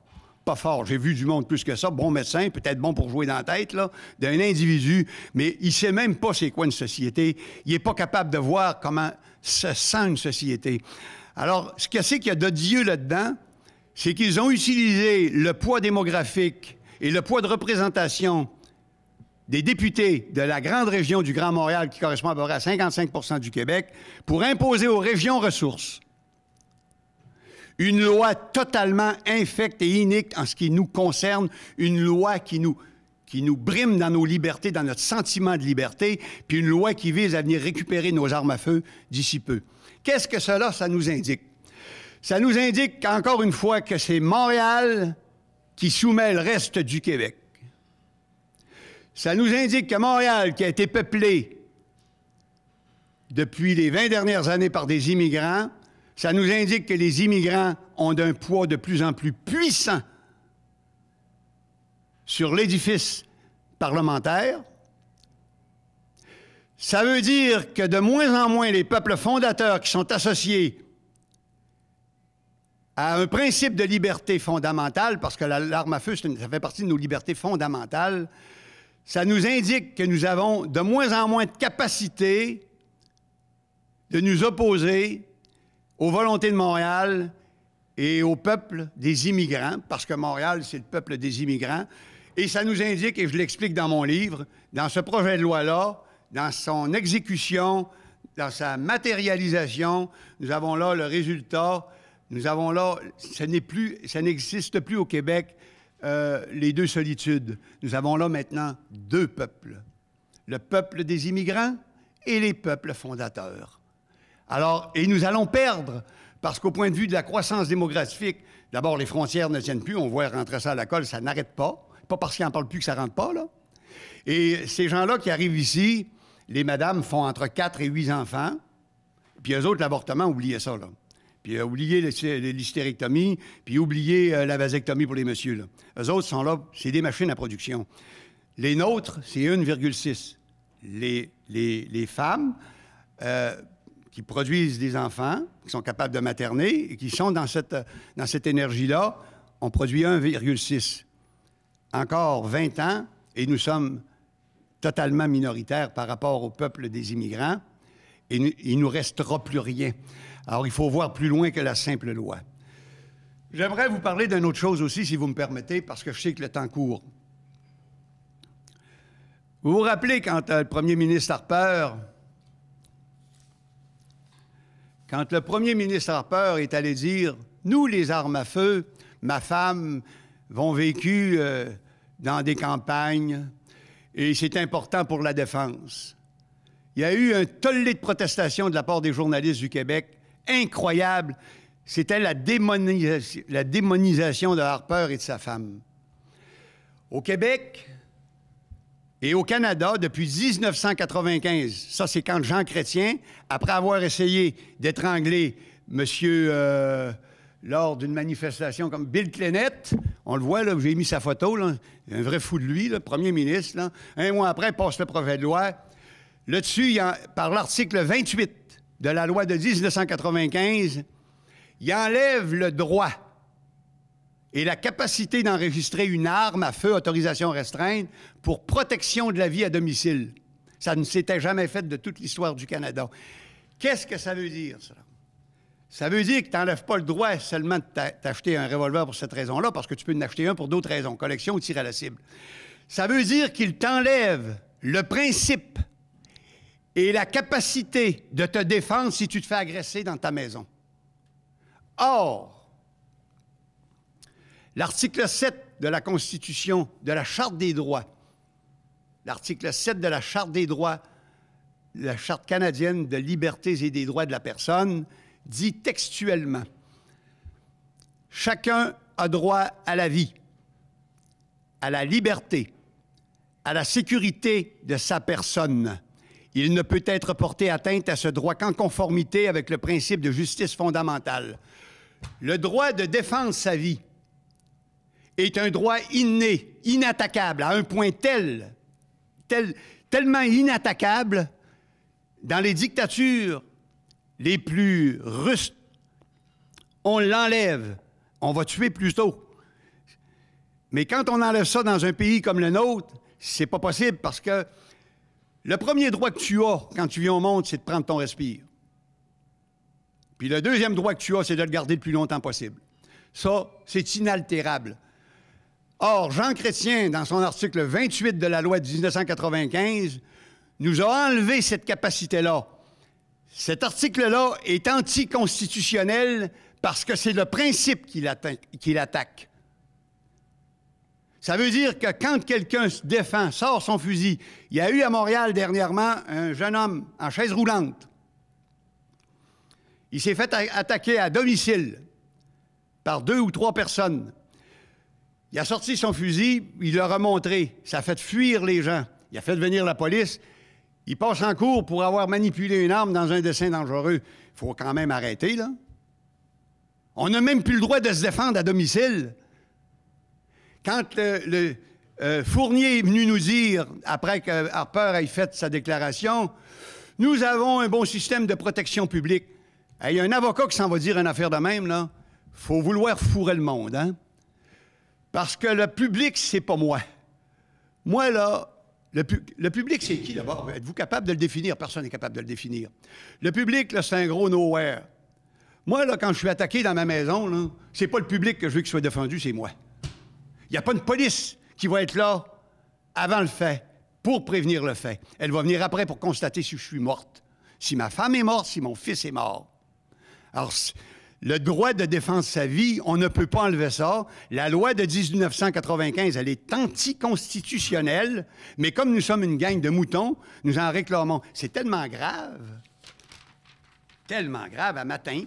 Pas fort. J'ai vu du monde plus que ça. Bon médecin, peut-être bon pour jouer dans la tête, là, d'un individu, mais il ne sait même pas c'est quoi une société. Il n'est pas capable de voir comment se sent une société. Alors, ce qu'il y a d'odieux là-dedans, c'est qu'ils ont utilisé le poids démographique et le poids de représentation des députés de la grande région du Grand Montréal, qui correspond à peu près à 55 du Québec, pour imposer aux régions ressources une loi totalement infecte et inique en ce qui nous concerne, une loi qui nous brime dans nos libertés, dans notre sentiment de liberté, puis une loi qui vise à venir récupérer nos armes à feu d'ici peu. Qu'est-ce que cela, ça nous indique? Ça nous indique, encore une fois, que c'est Montréal qui soumet le reste du Québec. Ça nous indique que Montréal, qui a été peuplé depuis les 20 dernières années par des immigrants, ça nous indique que les immigrants ont un poids de plus en plus puissant sur l'édifice parlementaire. Ça veut dire que de moins en moins les peuples fondateurs qui sont associés à un principe de liberté fondamentale, parce que l'arme à feu, ça fait partie de nos libertés fondamentales, ça nous indique que nous avons de moins en moins de capacité de nous opposer aux volontés de Montréal et au peuple des immigrants, parce que Montréal, c'est le peuple des immigrants. Et ça nous indique, et je l'explique dans mon livre, dans ce projet de loi-là, dans son exécution, dans sa matérialisation, nous avons là le résultat. Nous avons là, ça n'existe plus au Québec, les 2 solitudes. Nous avons là maintenant 2 peuples. le peuple des immigrants et les peuples fondateurs. Alors, et nous allons perdre, parce qu'au point de vue de la croissance démographique, d'abord, les frontières ne tiennent plus, on voit rentrer ça à la colle, ça n'arrête pas. Pas parce qu'ils n'en parlent plus que ça ne rentre pas, là. Et ces gens-là qui arrivent ici, les madames font entre 4 et 8 enfants, puis eux autres, l'avortement, oubliez ça, là. Puis oubliez l'hystérectomie, puis oubliez la vasectomie pour les messieurs, là. Eux autres sont là, c'est des machines à production. Les nôtres, c'est 1,6. Les femmes qui produisent des enfants, qui sont capables de materner et qui sont dans cette énergie-là, on produit 1,6. Encore 20 ans, et nous sommes totalement minoritaires par rapport au peuple des immigrants, et il ne nous restera plus rien. Alors, il faut voir plus loin que la simple loi. J'aimerais vous parler d'une autre chose aussi, si vous me permettez, parce que je sais que le temps court. Vous vous rappelez quand le premier ministre Harper est allé dire « Nous, les armes à feu, ma femme, vont vécu dans des campagnes et c'est important pour la défense. » Il y a eu un tollé de protestation de la part des journalistes du Québec, incroyable. C'était la démonisation de Harper et de sa femme. Au Québec et au Canada, depuis 1995, ça c'est quand Jean Chrétien, après avoir essayé d'étrangler monsieur... lors d'une manifestation comme Bill Clinett, on le voit, là, j'ai mis sa photo, là, un vrai fou de lui, le premier ministre. Là. Un mois après, il passe le projet de loi. Là-dessus, par l'article 28 de la loi de 1995, il enlève le droit et la capacité d'enregistrer une arme à feu, autorisation restreinte, pour protection de la vie à domicile. Ça ne s'était jamais fait de toute l'histoire du Canada. Qu'est-ce que ça veut dire, ça? Ça veut dire que tu n'enlèves pas le droit seulement de t'acheter un revolver pour cette raison-là, parce que tu peux en acheter un pour d'autres raisons, collection ou tir à la cible. Ça veut dire qu'il t'enlève le principe et la capacité de te défendre si tu te fais agresser dans ta maison. Or, l'article 7 de la Constitution, de la Charte des droits, l'article 7 de la Charte des droits, la Charte canadienne de libertés et des droits de la personne, dit textuellement « Chacun a droit à la vie, à la liberté, à la sécurité de sa personne. Il ne peut être porté atteinte à ce droit qu'en conformité avec le principe de justice fondamentale. Le droit de défendre sa vie est un droit inné, inattaquable, à un point tellement inattaquable dans les dictatures les plus rustres, on l'enlève. On va tuer plus tôt. Mais quand on enlève ça dans un pays comme le nôtre, c'est pas possible parce que le premier droit que tu as quand tu viens au monde, c'est de prendre ton respire. Puis le deuxième droit que tu as, c'est de le garder le plus longtemps possible. Ça, c'est inaltérable. Or, Jean Chrétien, dans son article 28 de la loi de 1995, nous a enlevé cette capacité-là. Cet article-là est anticonstitutionnel parce que c'est le principe qu'il attaque. Ça veut dire que quand quelqu'un se défend, sort son fusil, il y a eu à Montréal dernièrement un jeune homme en chaise roulante. Il s'est fait attaquer à domicile par 2 ou 3 personnes. Il a sorti son fusil, il l'a remontré. Ça a fait fuir les gens. Il a fait venir la police. Il passe en cours pour avoir manipulé une arme dans un dessin dangereux. Il faut quand même arrêter, là. On n'a même plus le droit de se défendre à domicile. Quand le Fournier est venu nous dire, après que Harper ait fait sa déclaration, « Nous avons un bon système de protection publique. » Il y a un avocat qui s'en va dire une affaire de même, là. Faut vouloir fourrer le monde, hein? Parce que le public, c'est pas moi. Moi, là, le public, c'est qui, d'abord? Êtes-vous capable de le définir? Personne n'est capable de le définir. Le public, là, c'est un gros nowhere. Moi, là, quand je suis attaqué dans ma maison, là, c'est pas le public que je veux qu'il soit défendu, c'est moi. Il n'y a pas une police qui va être là avant le fait, pour prévenir le fait. Elle va venir après pour constater si je suis morte, si ma femme est morte, si mon fils est mort. Alors, Le droit de défendre sa vie, on ne peut pas enlever ça. La loi de 1995, elle est anticonstitutionnelle, mais comme nous sommes une gang de moutons, nous en réclamons. C'est tellement grave à matin.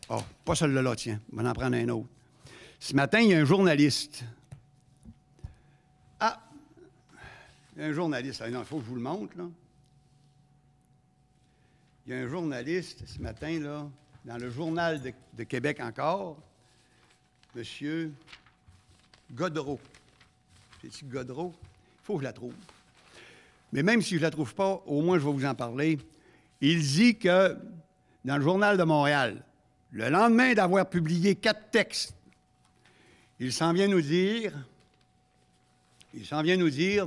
Oh, pas celui-là, tiens, on va en prendre un autre. Ce matin, il y a un journaliste. Ah! Il y a un journaliste. Il faut que je vous le montre, là. Il y a un journaliste, ce matin, là, dans le Journal de Québec encore, M. Godreau. C'est-tu Godreau? Il faut que je la trouve. Mais même si je ne la trouve pas, au moins je vais vous en parler. Il dit que, dans le Journal de Montréal, le lendemain d'avoir publié 4 textes, il s'en vient nous dire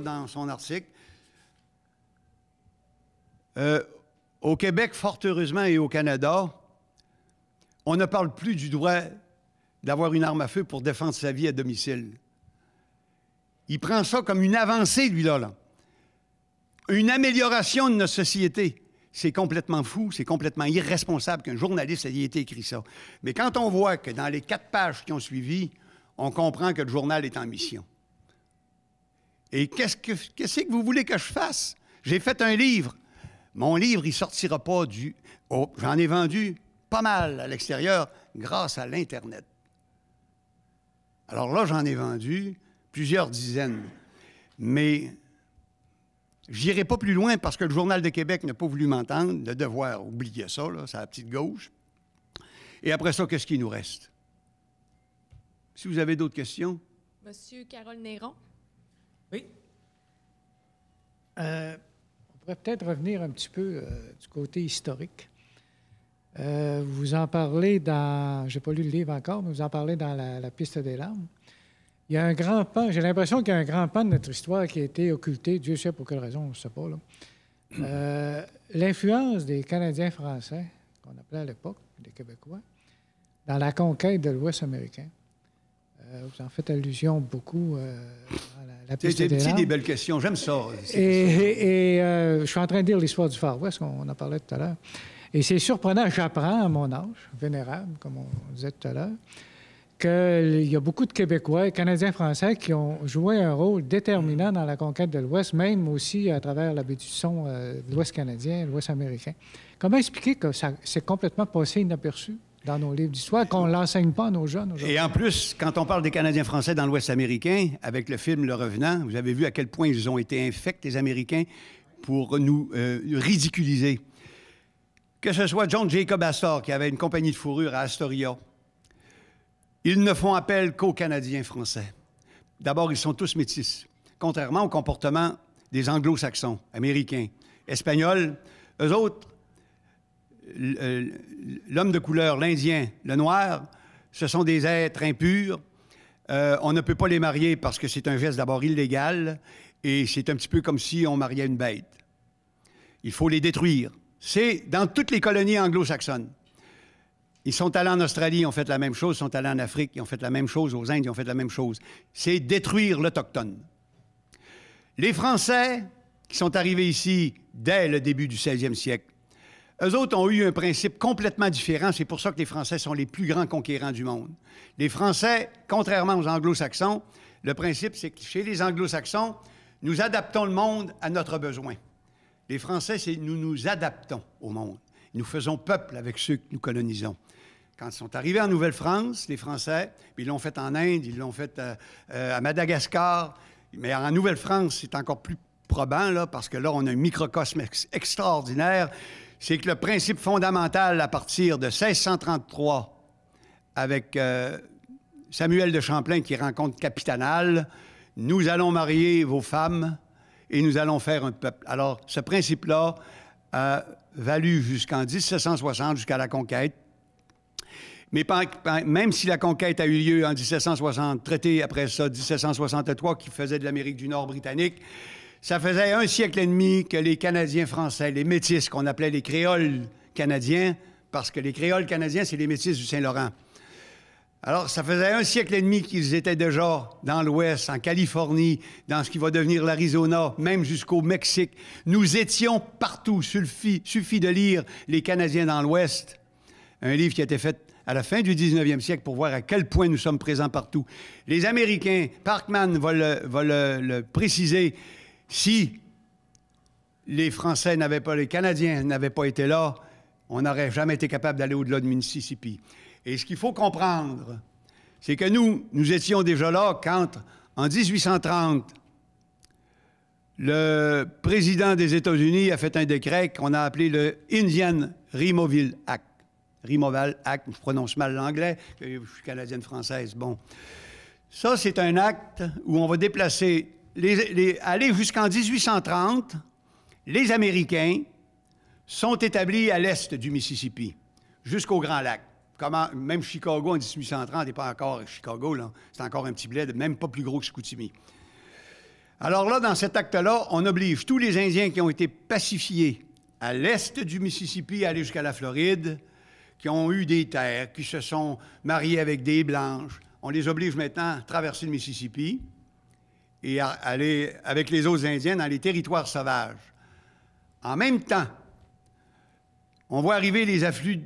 dans son article, au Québec, fort heureusement, et au Canada, on ne parle plus du droit d'avoir une arme à feu pour défendre sa vie à domicile. Il prend ça comme une avancée, lui-là. Une amélioration de notre société. C'est complètement fou, c'est complètement irresponsable qu'un journaliste ait été écrit ça. Mais quand on voit que dans les 4 pages qui ont suivi, on comprend que le journal est en mission. Et qu'est-ce que vous voulez que je fasse? J'ai fait un livre. Mon livre, il ne sortira pas du... Oh, j'en ai vendu pas mal à l'extérieur grâce à l'Internet. Alors là, j'en ai vendu plusieurs dizaines. Mais je n'irai pas plus loin parce que le Journal de Québec n'a pas voulu m'entendre. Le Devoir, oubliez ça, là, c'est à la petite gauche. Et après ça, qu'est-ce qui nous reste? Si vous avez d'autres questions. Monsieur Carole Néron. Oui. On pourrait peut-être revenir un petit peu du côté historique. Vous en parlez dans... Je n'ai pas lu le livre encore, mais vous en parlez dans la Piste des larmes. Il y a un grand pan, j'ai l'impression qu'il y a un grand pan de notre histoire qui a été occulté, Dieu sait pour quelle raison, on ne sait pas, là. L'influence des Canadiens français, qu'on appelait à l'époque des Québécois, dans la conquête de l'Ouest américain. Vous en faites allusion beaucoup à la Piste des larmes. C'est des belles questions, j'aime ça. Et je suis en train de dire l'histoire du Far West, on en parlait tout à l'heure. Et c'est surprenant, j'apprends à mon âge, vénérable, comme on disait tout à l'heure, qu'il y a beaucoup de Québécois, Canadiens français, qui ont joué un rôle déterminant dans la conquête de l'Ouest, même aussi à travers la baie du Son, l'Ouest canadien, l'Ouest américain. Comment expliquer que ça s'est complètement passé inaperçu dans nos livres d'histoire, qu'on ne l'enseigne pas à nos jeunes aujourd'hui? Et en plus, quand on parle des Canadiens français dans l'Ouest américain, avec le film Le Revenant, vous avez vu à quel point ils ont été infects, les Américains, pour nous ridiculiser. Que ce soit John Jacob Astor, qui avait une compagnie de fourrure à Astoria, ils ne font appel qu'aux Canadiens français. D'abord, ils sont tous métis, contrairement au comportement des Anglo-Saxons, Américains, Espagnols. Eux autres, l'homme de couleur, l'Indien, le Noir, ce sont des êtres impurs. On ne peut pas les marier parce que c'est un geste d'abord illégal et c'est un petit peu comme si on mariait une bête. Il faut les détruire. C'est dans toutes les colonies anglo-saxonnes. Ils sont allés en Australie, ils ont fait la même chose. Ils sont allés en Afrique, ils ont fait la même chose. Aux Indes, ils ont fait la même chose. C'est détruire l'Autochtone. Les Français, qui sont arrivés ici dès le début du 16e siècle, eux autres ont eu un principe complètement différent. C'est pour ça que les Français sont les plus grands conquérants du monde. Les Français, contrairement aux Anglo-Saxons, le principe, c'est que chez les Anglo-Saxons, nous adaptons le monde à notre besoin. Les Français, c'est nous nous adaptons au monde. Nous faisons peuple avec ceux que nous colonisons. Quand ils sont arrivés en Nouvelle-France, les Français, ils l'ont fait en Inde, ils l'ont fait à Madagascar, mais en Nouvelle-France, c'est encore plus probant, là, parce que là, on a un microcosme extraordinaire. C'est que le principe fondamental à partir de 1633, avec Samuel de Champlain qui rencontre Capitanal, nous allons marier vos femmes et nous allons faire un peuple. Alors, ce principe-là a valu jusqu'en 1760, jusqu'à la conquête. Mais même si la conquête a eu lieu en 1760, traité après ça, 1763, qui faisait de l'Amérique du Nord britannique, ça faisait un siècle et demi que les Canadiens français, les Métis, qu'on appelait les Créoles canadiens, parce que les Créoles canadiens, c'est les Métis du Saint-Laurent. Alors, ça faisait un siècle et demi qu'ils étaient déjà dans l'Ouest, en Californie, dans ce qui va devenir l'Arizona, même jusqu'au Mexique. Nous étions partout. Suffit de lire les Canadiens dans l'Ouest. un livre qui a été fait à la fin du 19e siècle pour voir à quel point nous sommes présents partout. Les Américains, Parkman va le préciser, si les Français n'avaient pas, les Canadiens n'avaient pas été là, on n'aurait jamais été capable d'aller au-delà de Mississippi. Et ce qu'il faut comprendre, c'est que nous étions déjà là quand, en 1830, le président des États-Unis a fait un décret qu'on a appelé le Indian Removal Act. Removal Act, je prononce mal l'anglais, je suis canadienne-française. Bon. Ça, c'est un acte où on va déplacer, aller jusqu'en 1830, les Américains sont établis à l'est du Mississippi, jusqu'au Grand Lac. Même Chicago, en 1830, n'est pas encore Chicago, là. C'est encore un petit bled, même pas plus gros que Chicoutimi. Alors là, dans cet acte-là, on oblige tous les Indiens qui ont été pacifiés à l'est du Mississippi à aller jusqu'à la Floride, qui ont eu des terres, qui se sont mariés avec des Blanches. On les oblige maintenant à traverser le Mississippi et à aller avec les autres Indiens dans les territoires sauvages. En même temps, on voit arriver les afflux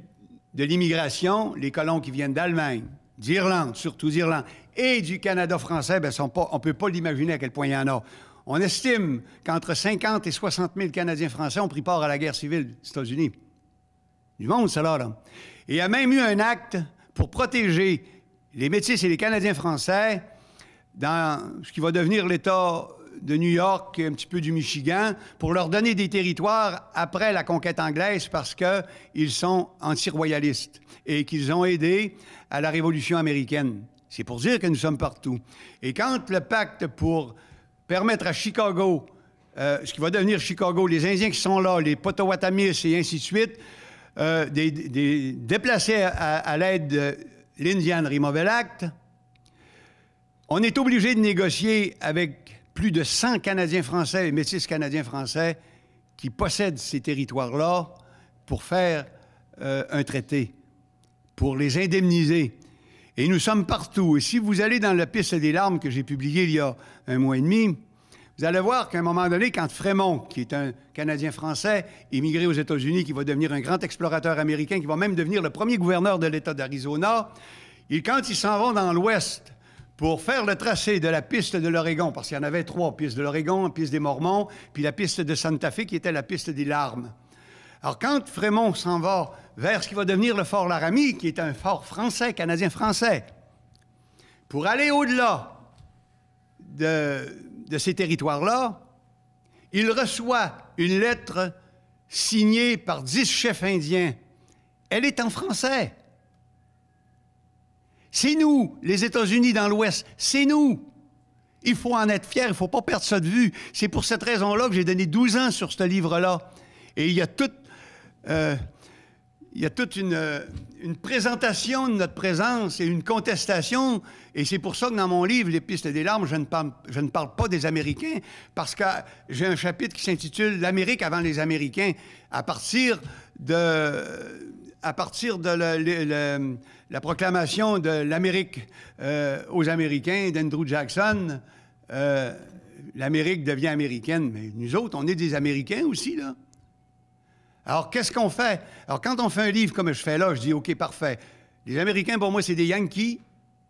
de l'immigration, les colons qui viennent d'Allemagne, d'Irlande, surtout d'Irlande, et du Canada français, bien, on ne peut pas l'imaginer à quel point il y en a. On estime qu'entre 50 et 60 000 Canadiens français ont pris part à la guerre civile des États-Unis. Du monde, ça, là. Et il y a même eu un acte pour protéger les Métis et les Canadiens français dans ce qui va devenir l'État de New York et un petit peu du Michigan, pour leur donner des territoires après la conquête anglaise parce qu'ils sont anti-royalistes et qu'ils ont aidé à la Révolution américaine. C'est pour dire que nous sommes partout. Et quand le pacte pour permettre à Chicago, ce qui va devenir Chicago, les Indiens qui sont là, les Potawatomis et ainsi de suite, déplacés à l'aide de l'Indian Removal Act, on est obligé de négocier avec plus de 100 Canadiens français et Métis canadiens français qui possèdent ces territoires-là pour faire un traité, pour les indemniser. Et nous sommes partout. Et si vous allez dans la piste des larmes que j'ai publiée il y a un mois et demi, vous allez voir qu'à un moment donné, quand Frémont, qui est un Canadien-Français, immigré aux États-Unis, qui va devenir un grand explorateur américain, qui va même devenir le premier gouverneur de l'État d'Arizona, quand ils s'en vont dans l'Ouest pour faire le tracé de la piste de l'Oregon, parce qu'il y en avait 3, piste de l'Oregon, la piste des Mormons, puis la piste de Santa Fe, qui était la piste des larmes. Alors, quand Frémont s'en va vers ce qui va devenir le fort Laramie, qui est un fort français, canadien-français, pour aller au-delà de ces territoires-là, il reçoit une lettre signée par 10 chefs indiens. Elle est en français. C'est nous, les États-Unis dans l'Ouest, c'est nous. Il faut en être fier, il ne faut pas perdre ça de vue. C'est pour cette raison-là que j'ai donné 12 ans sur ce livre-là. Et il y a toute une présentation de notre présence et une contestation. Et c'est pour ça que dans mon livre, Les pistes des larmes, je ne parle pas des Américains, parce que j'ai un chapitre qui s'intitule « L'Amérique avant les Américains », à partir de la proclamation de l'Amérique aux Américains d'Andrew Jackson. L'Amérique devient américaine, mais nous autres, on est des Américains aussi, là. Alors, qu'est-ce qu'on fait? Alors, quand on fait un livre comme je fais là, je dis, OK, parfait. Les Américains, pour moi, c'est des Yankees,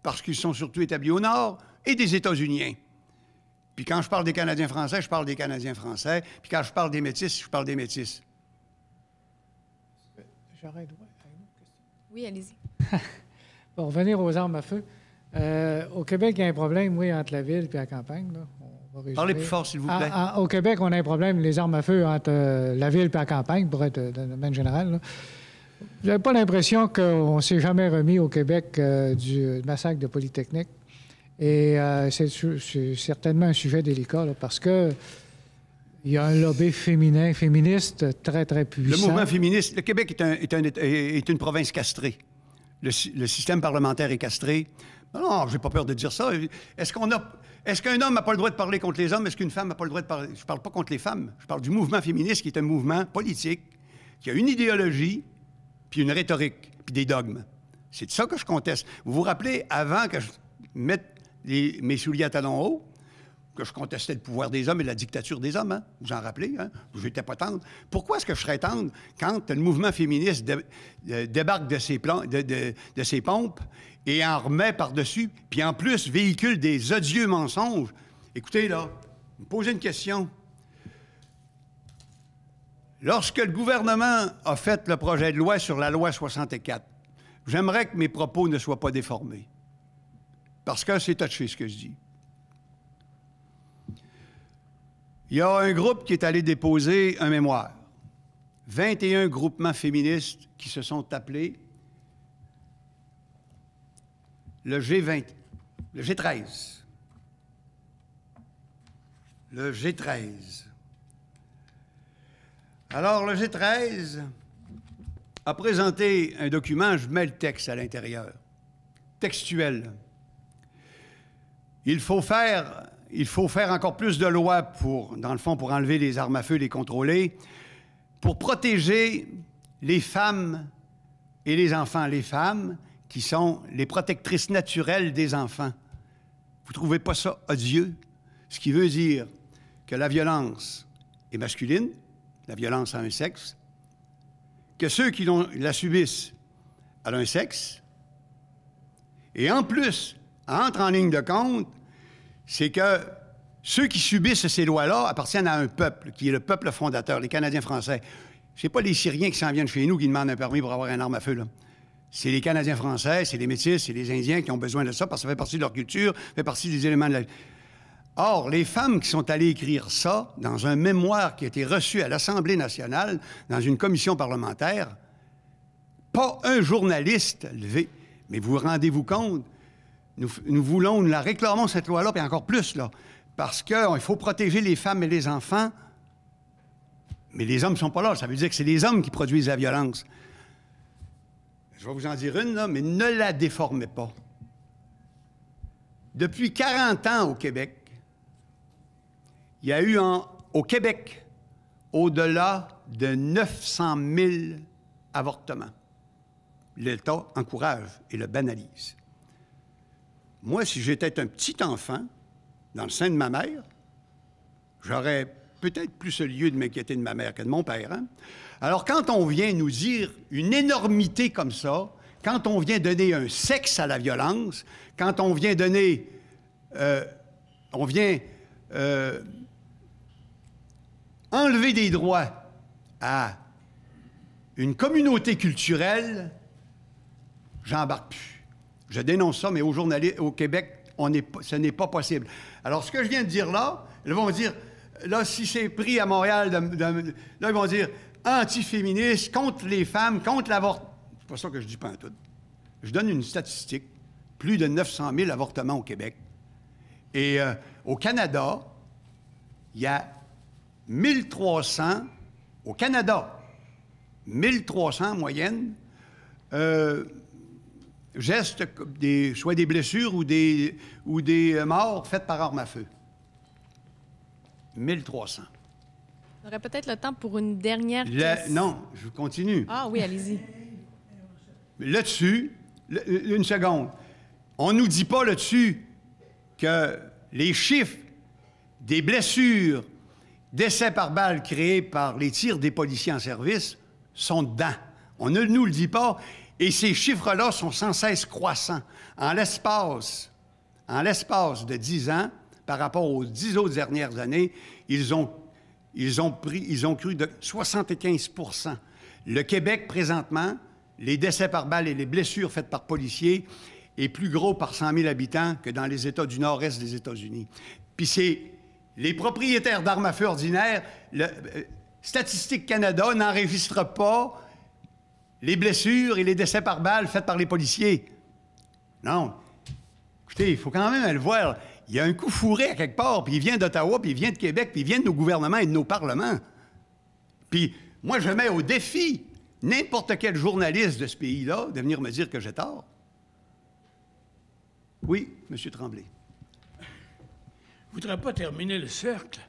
parce qu'ils sont surtout établis au Nord, et des États-Uniens. Puis quand je parle des Canadiens français, je parle des Canadiens français. Puis quand je parle des Métis, je parle des Métis. J'arrête, ouais. Oui, allez-y. Pour revenir aux armes à feu, au Québec, il y a un problème, oui, entre la ville et la campagne. Là. On va résumer. Parlez plus fort, s'il vous plaît. Au Québec, on a un problème, les armes à feu, entre la ville et la campagne, pour être de domaine général. Là. Vous n'avez pas l'impression qu'on ne s'est jamais remis au Québec du massacre de Polytechnique. Et c'est certainement un sujet délicat, là, parce que il y a un lobby féministe très, très puissant. Le mouvement féministe, le Québec est une province castrée. Le système parlementaire est castré. Non, je n'ai pas peur de dire ça. Est-ce qu'un homme n'a pas le droit de parler contre les hommes? Est-ce qu'une femme n'a pas le droit de parler? Je ne parle pas contre les femmes. Je parle du mouvement féministe, qui est un mouvement politique, qui a une idéologie, puis une rhétorique, puis des dogmes. C'est de ça que je conteste. Vous vous rappelez, avant que je mette mes souliers à talons hauts, que je contestais le pouvoir des hommes et la dictature des hommes, hein? Vous en rappelez, hein? Je n'étais pas tendre. Pourquoi est-ce que je serais tendre quand le mouvement féministe débarque de ses pompes et en remet par-dessus, puis en plus véhicule des odieux mensonges? Écoutez, là, vous me posez une question. Lorsque le gouvernement a fait le projet de loi sur la loi 64, j'aimerais que mes propos ne soient pas déformés. Parce que c'est touché ce que je dis. Il y a un groupe qui est allé déposer un mémoire. 21 groupements féministes qui se sont appelés le G20, le G13. Le G13. Alors, le G13 a présenté un document, je mets le texte à l'intérieur, textuel. Il faut faire encore plus de lois pour, dans le fond, pour enlever les armes à feu, les contrôler, pour protéger les femmes et les enfants. Les femmes qui sont les protectrices naturelles des enfants. Vous ne trouvez pas ça odieux? Ce qui veut dire que la violence est masculine, la violence a un sexe, que ceux qui la subissent ont un sexe, et en plus, entre en ligne de compte, c'est que ceux qui subissent ces lois-là appartiennent à un peuple, qui est le peuple fondateur, les Canadiens français. C'est pas les Syriens qui s'en viennent chez nous qui demandent un permis pour avoir une arme à feu, là. C'est les Canadiens français, c'est les Métis, c'est les Indiens qui ont besoin de ça parce que ça fait partie de leur culture, ça fait partie des éléments de la... Or, les femmes qui sont allées écrire ça dans un mémoire qui a été reçu à l'Assemblée nationale, dans une commission parlementaire, pas un journaliste levé. Mais vous rendez-vous compte? Nous la réclamons, cette loi-là, puis encore plus, là, parce qu'il faut protéger les femmes et les enfants, mais les hommes ne sont pas là. Ça veut dire que c'est les hommes qui produisent la violence. Je vais vous en dire une, là, mais ne la déformez pas. Depuis 40 ans au Québec, il y a eu au Québec au-delà de 900 000 avortements. L'État encourage et le banalise. Moi, si j'étais un petit enfant, dans le sein de ma mère, j'aurais peut-être plus lieu de m'inquiéter de ma mère que de mon père. Hein? Alors, quand on vient nous dire une énormité comme ça, quand on vient donner un sexe à la violence, quand on vient donner... enlever des droits à une communauté culturelle, j'embarque plus. Je dénonce ça, mais au Québec, ce n'est pas possible. Alors, ce que je viens de dire là, ils vont dire, là, si c'est pris à Montréal, là, ils vont dire anti-féministe, contre les femmes, contre l'avortement. C'est pas ça que je dis pas en tout. Je donne une statistique. Plus de 900 000 avortements au Québec. Et au Canada, il y a 1300, au Canada, 1300 en moyenne, gestes, soit des blessures ou des morts faites par arme à feu. 1300. On aurait peut-être le temps pour une dernière question. Non, je continue. Ah oui, allez-y. Là-dessus, une seconde. On ne nous dit pas là-dessus que les chiffres des blessures, décès par balle créés par les tirs des policiers en service sont dedans. On ne nous le dit pas. Et ces chiffres-là sont sans cesse croissants. En l'espace de 10 ans, par rapport aux 10 autres dernières années, ils ont cru de 75 %. Le Québec, présentement, les décès par balle et les blessures faites par policiers est plus gros par 100 000 habitants que dans les États du nord-est des États-Unis. Puis c'est les propriétaires d'armes à feu ordinaires, Statistique Canada n'enregistre pas les blessures et les décès par balle faits par les policiers. Non. Écoutez, il faut quand même le voir. Il y a un coup fourré à quelque part, puis il vient d'Ottawa, puis il vient de Québec, puis il vient de nos gouvernements et de nos parlements. Puis moi, je mets au défi n'importe quel journaliste de ce pays-là de venir me dire que j'ai tort. Oui, M. Tremblay. Je ne voudrais pas terminer le cercle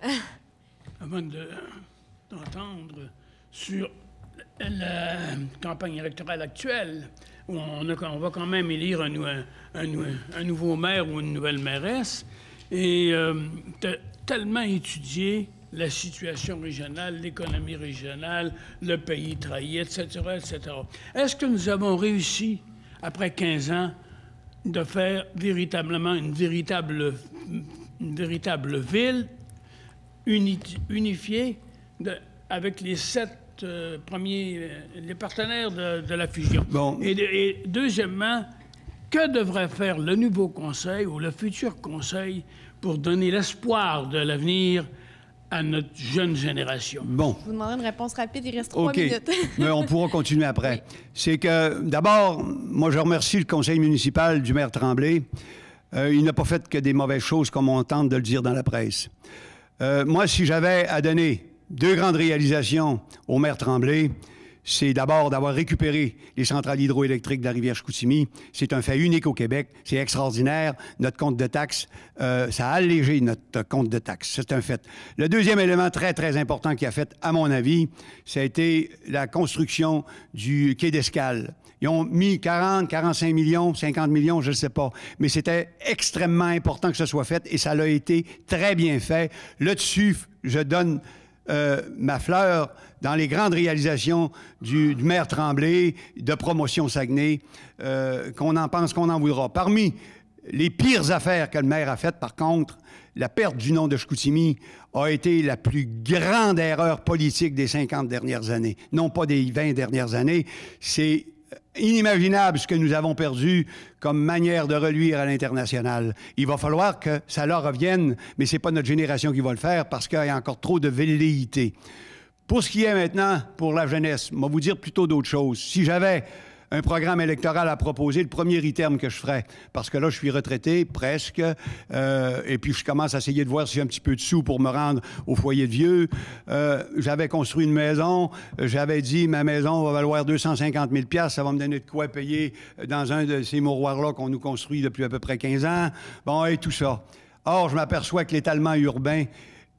avant d'entendre sur la campagne électorale actuelle, où on va quand même élire un nouveau maire ou une nouvelle mairesse. Et tu as tellement étudié la situation régionale, l'économie régionale, le pays trahi, etc., etc. Est-ce que nous avons réussi, après 15 ans, de faire véritablement une véritable ville unifiée avec les 7 premiers les partenaires de la fusion? Bon. Et deuxièmement, que devrait faire le nouveau conseil ou le futur conseil pour donner l'espoir de l'avenir à notre jeune génération? Bon. Je vous demanderai une réponse rapide. Il reste 3 OK. minutes. Mais on pourra continuer après. Oui. C'est que, d'abord, moi, je remercie le conseil municipal du maire Tremblay. Il n'a pas fait que des mauvaises choses, comme on tente de le dire dans la presse. Moi, si j'avais à donner 2 grandes réalisations au maire Tremblay, c'est d'abord d'avoir récupéré les centrales hydroélectriques de la rivière Chicoutimi. C'est un fait unique au Québec. C'est extraordinaire. Notre compte de taxes, ça a allégé notre compte de taxes. C'est un fait. Le deuxième élément très, très important qu'il a fait, à mon avis, ça a été la construction du quai d'escale. Ils ont mis 40, 45 millions, 50 millions, je ne sais pas. Mais c'était extrêmement important que ce soit fait et ça l'a été très bien fait. Là-dessus, je donne ma fleur dans les grandes réalisations du maire Tremblay, de Promotion Saguenay, qu'on en pense qu'on en voudra. Parmi les pires affaires que le maire a faites, par contre, la perte du nom de Chicoutimi a été la plus grande erreur politique des 50 dernières années. Non pas des 20 dernières années. C'est inimaginable ce que nous avons perdu comme manière de reluire à l'international. Il va falloir que ça leur revienne, mais c'est pas notre génération qui va le faire parce qu'il y a encore trop de velléité. Pour ce qui est maintenant pour la jeunesse, je vais vous dire plutôt d'autres choses. Si j'avais un programme électoral à proposer, le premier ITERM que je ferais, parce que là, je suis retraité, presque, et puis je commence à essayer de voir si j'ai un petit peu de sous pour me rendre au foyer de vieux. J'avais construit une maison, j'avais dit, ma maison va valoir 250 000 $, ça va me donner de quoi payer dans un de ces mouroirs-là qu'on nous construit depuis à peu près 15 ans. Bon, et tout ça. Or, je m'aperçois que l'étalement urbain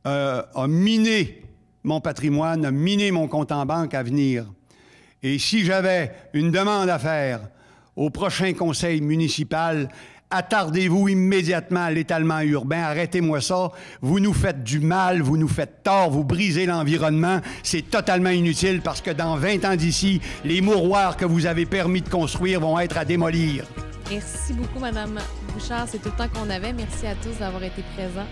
a miné mon patrimoine, a miné mon compte en banque à venir. Et si j'avais une demande à faire au prochain conseil municipal, attardez-vous immédiatement à l'étalement urbain, arrêtez-moi ça, vous nous faites du mal, vous nous faites tort, vous brisez l'environnement, c'est totalement inutile parce que dans 20 ans d'ici, les mouroirs que vous avez permis de construire vont être à démolir. Merci beaucoup, Mme Bouchard. C'est tout le temps qu'on avait. Merci à tous d'avoir été présents.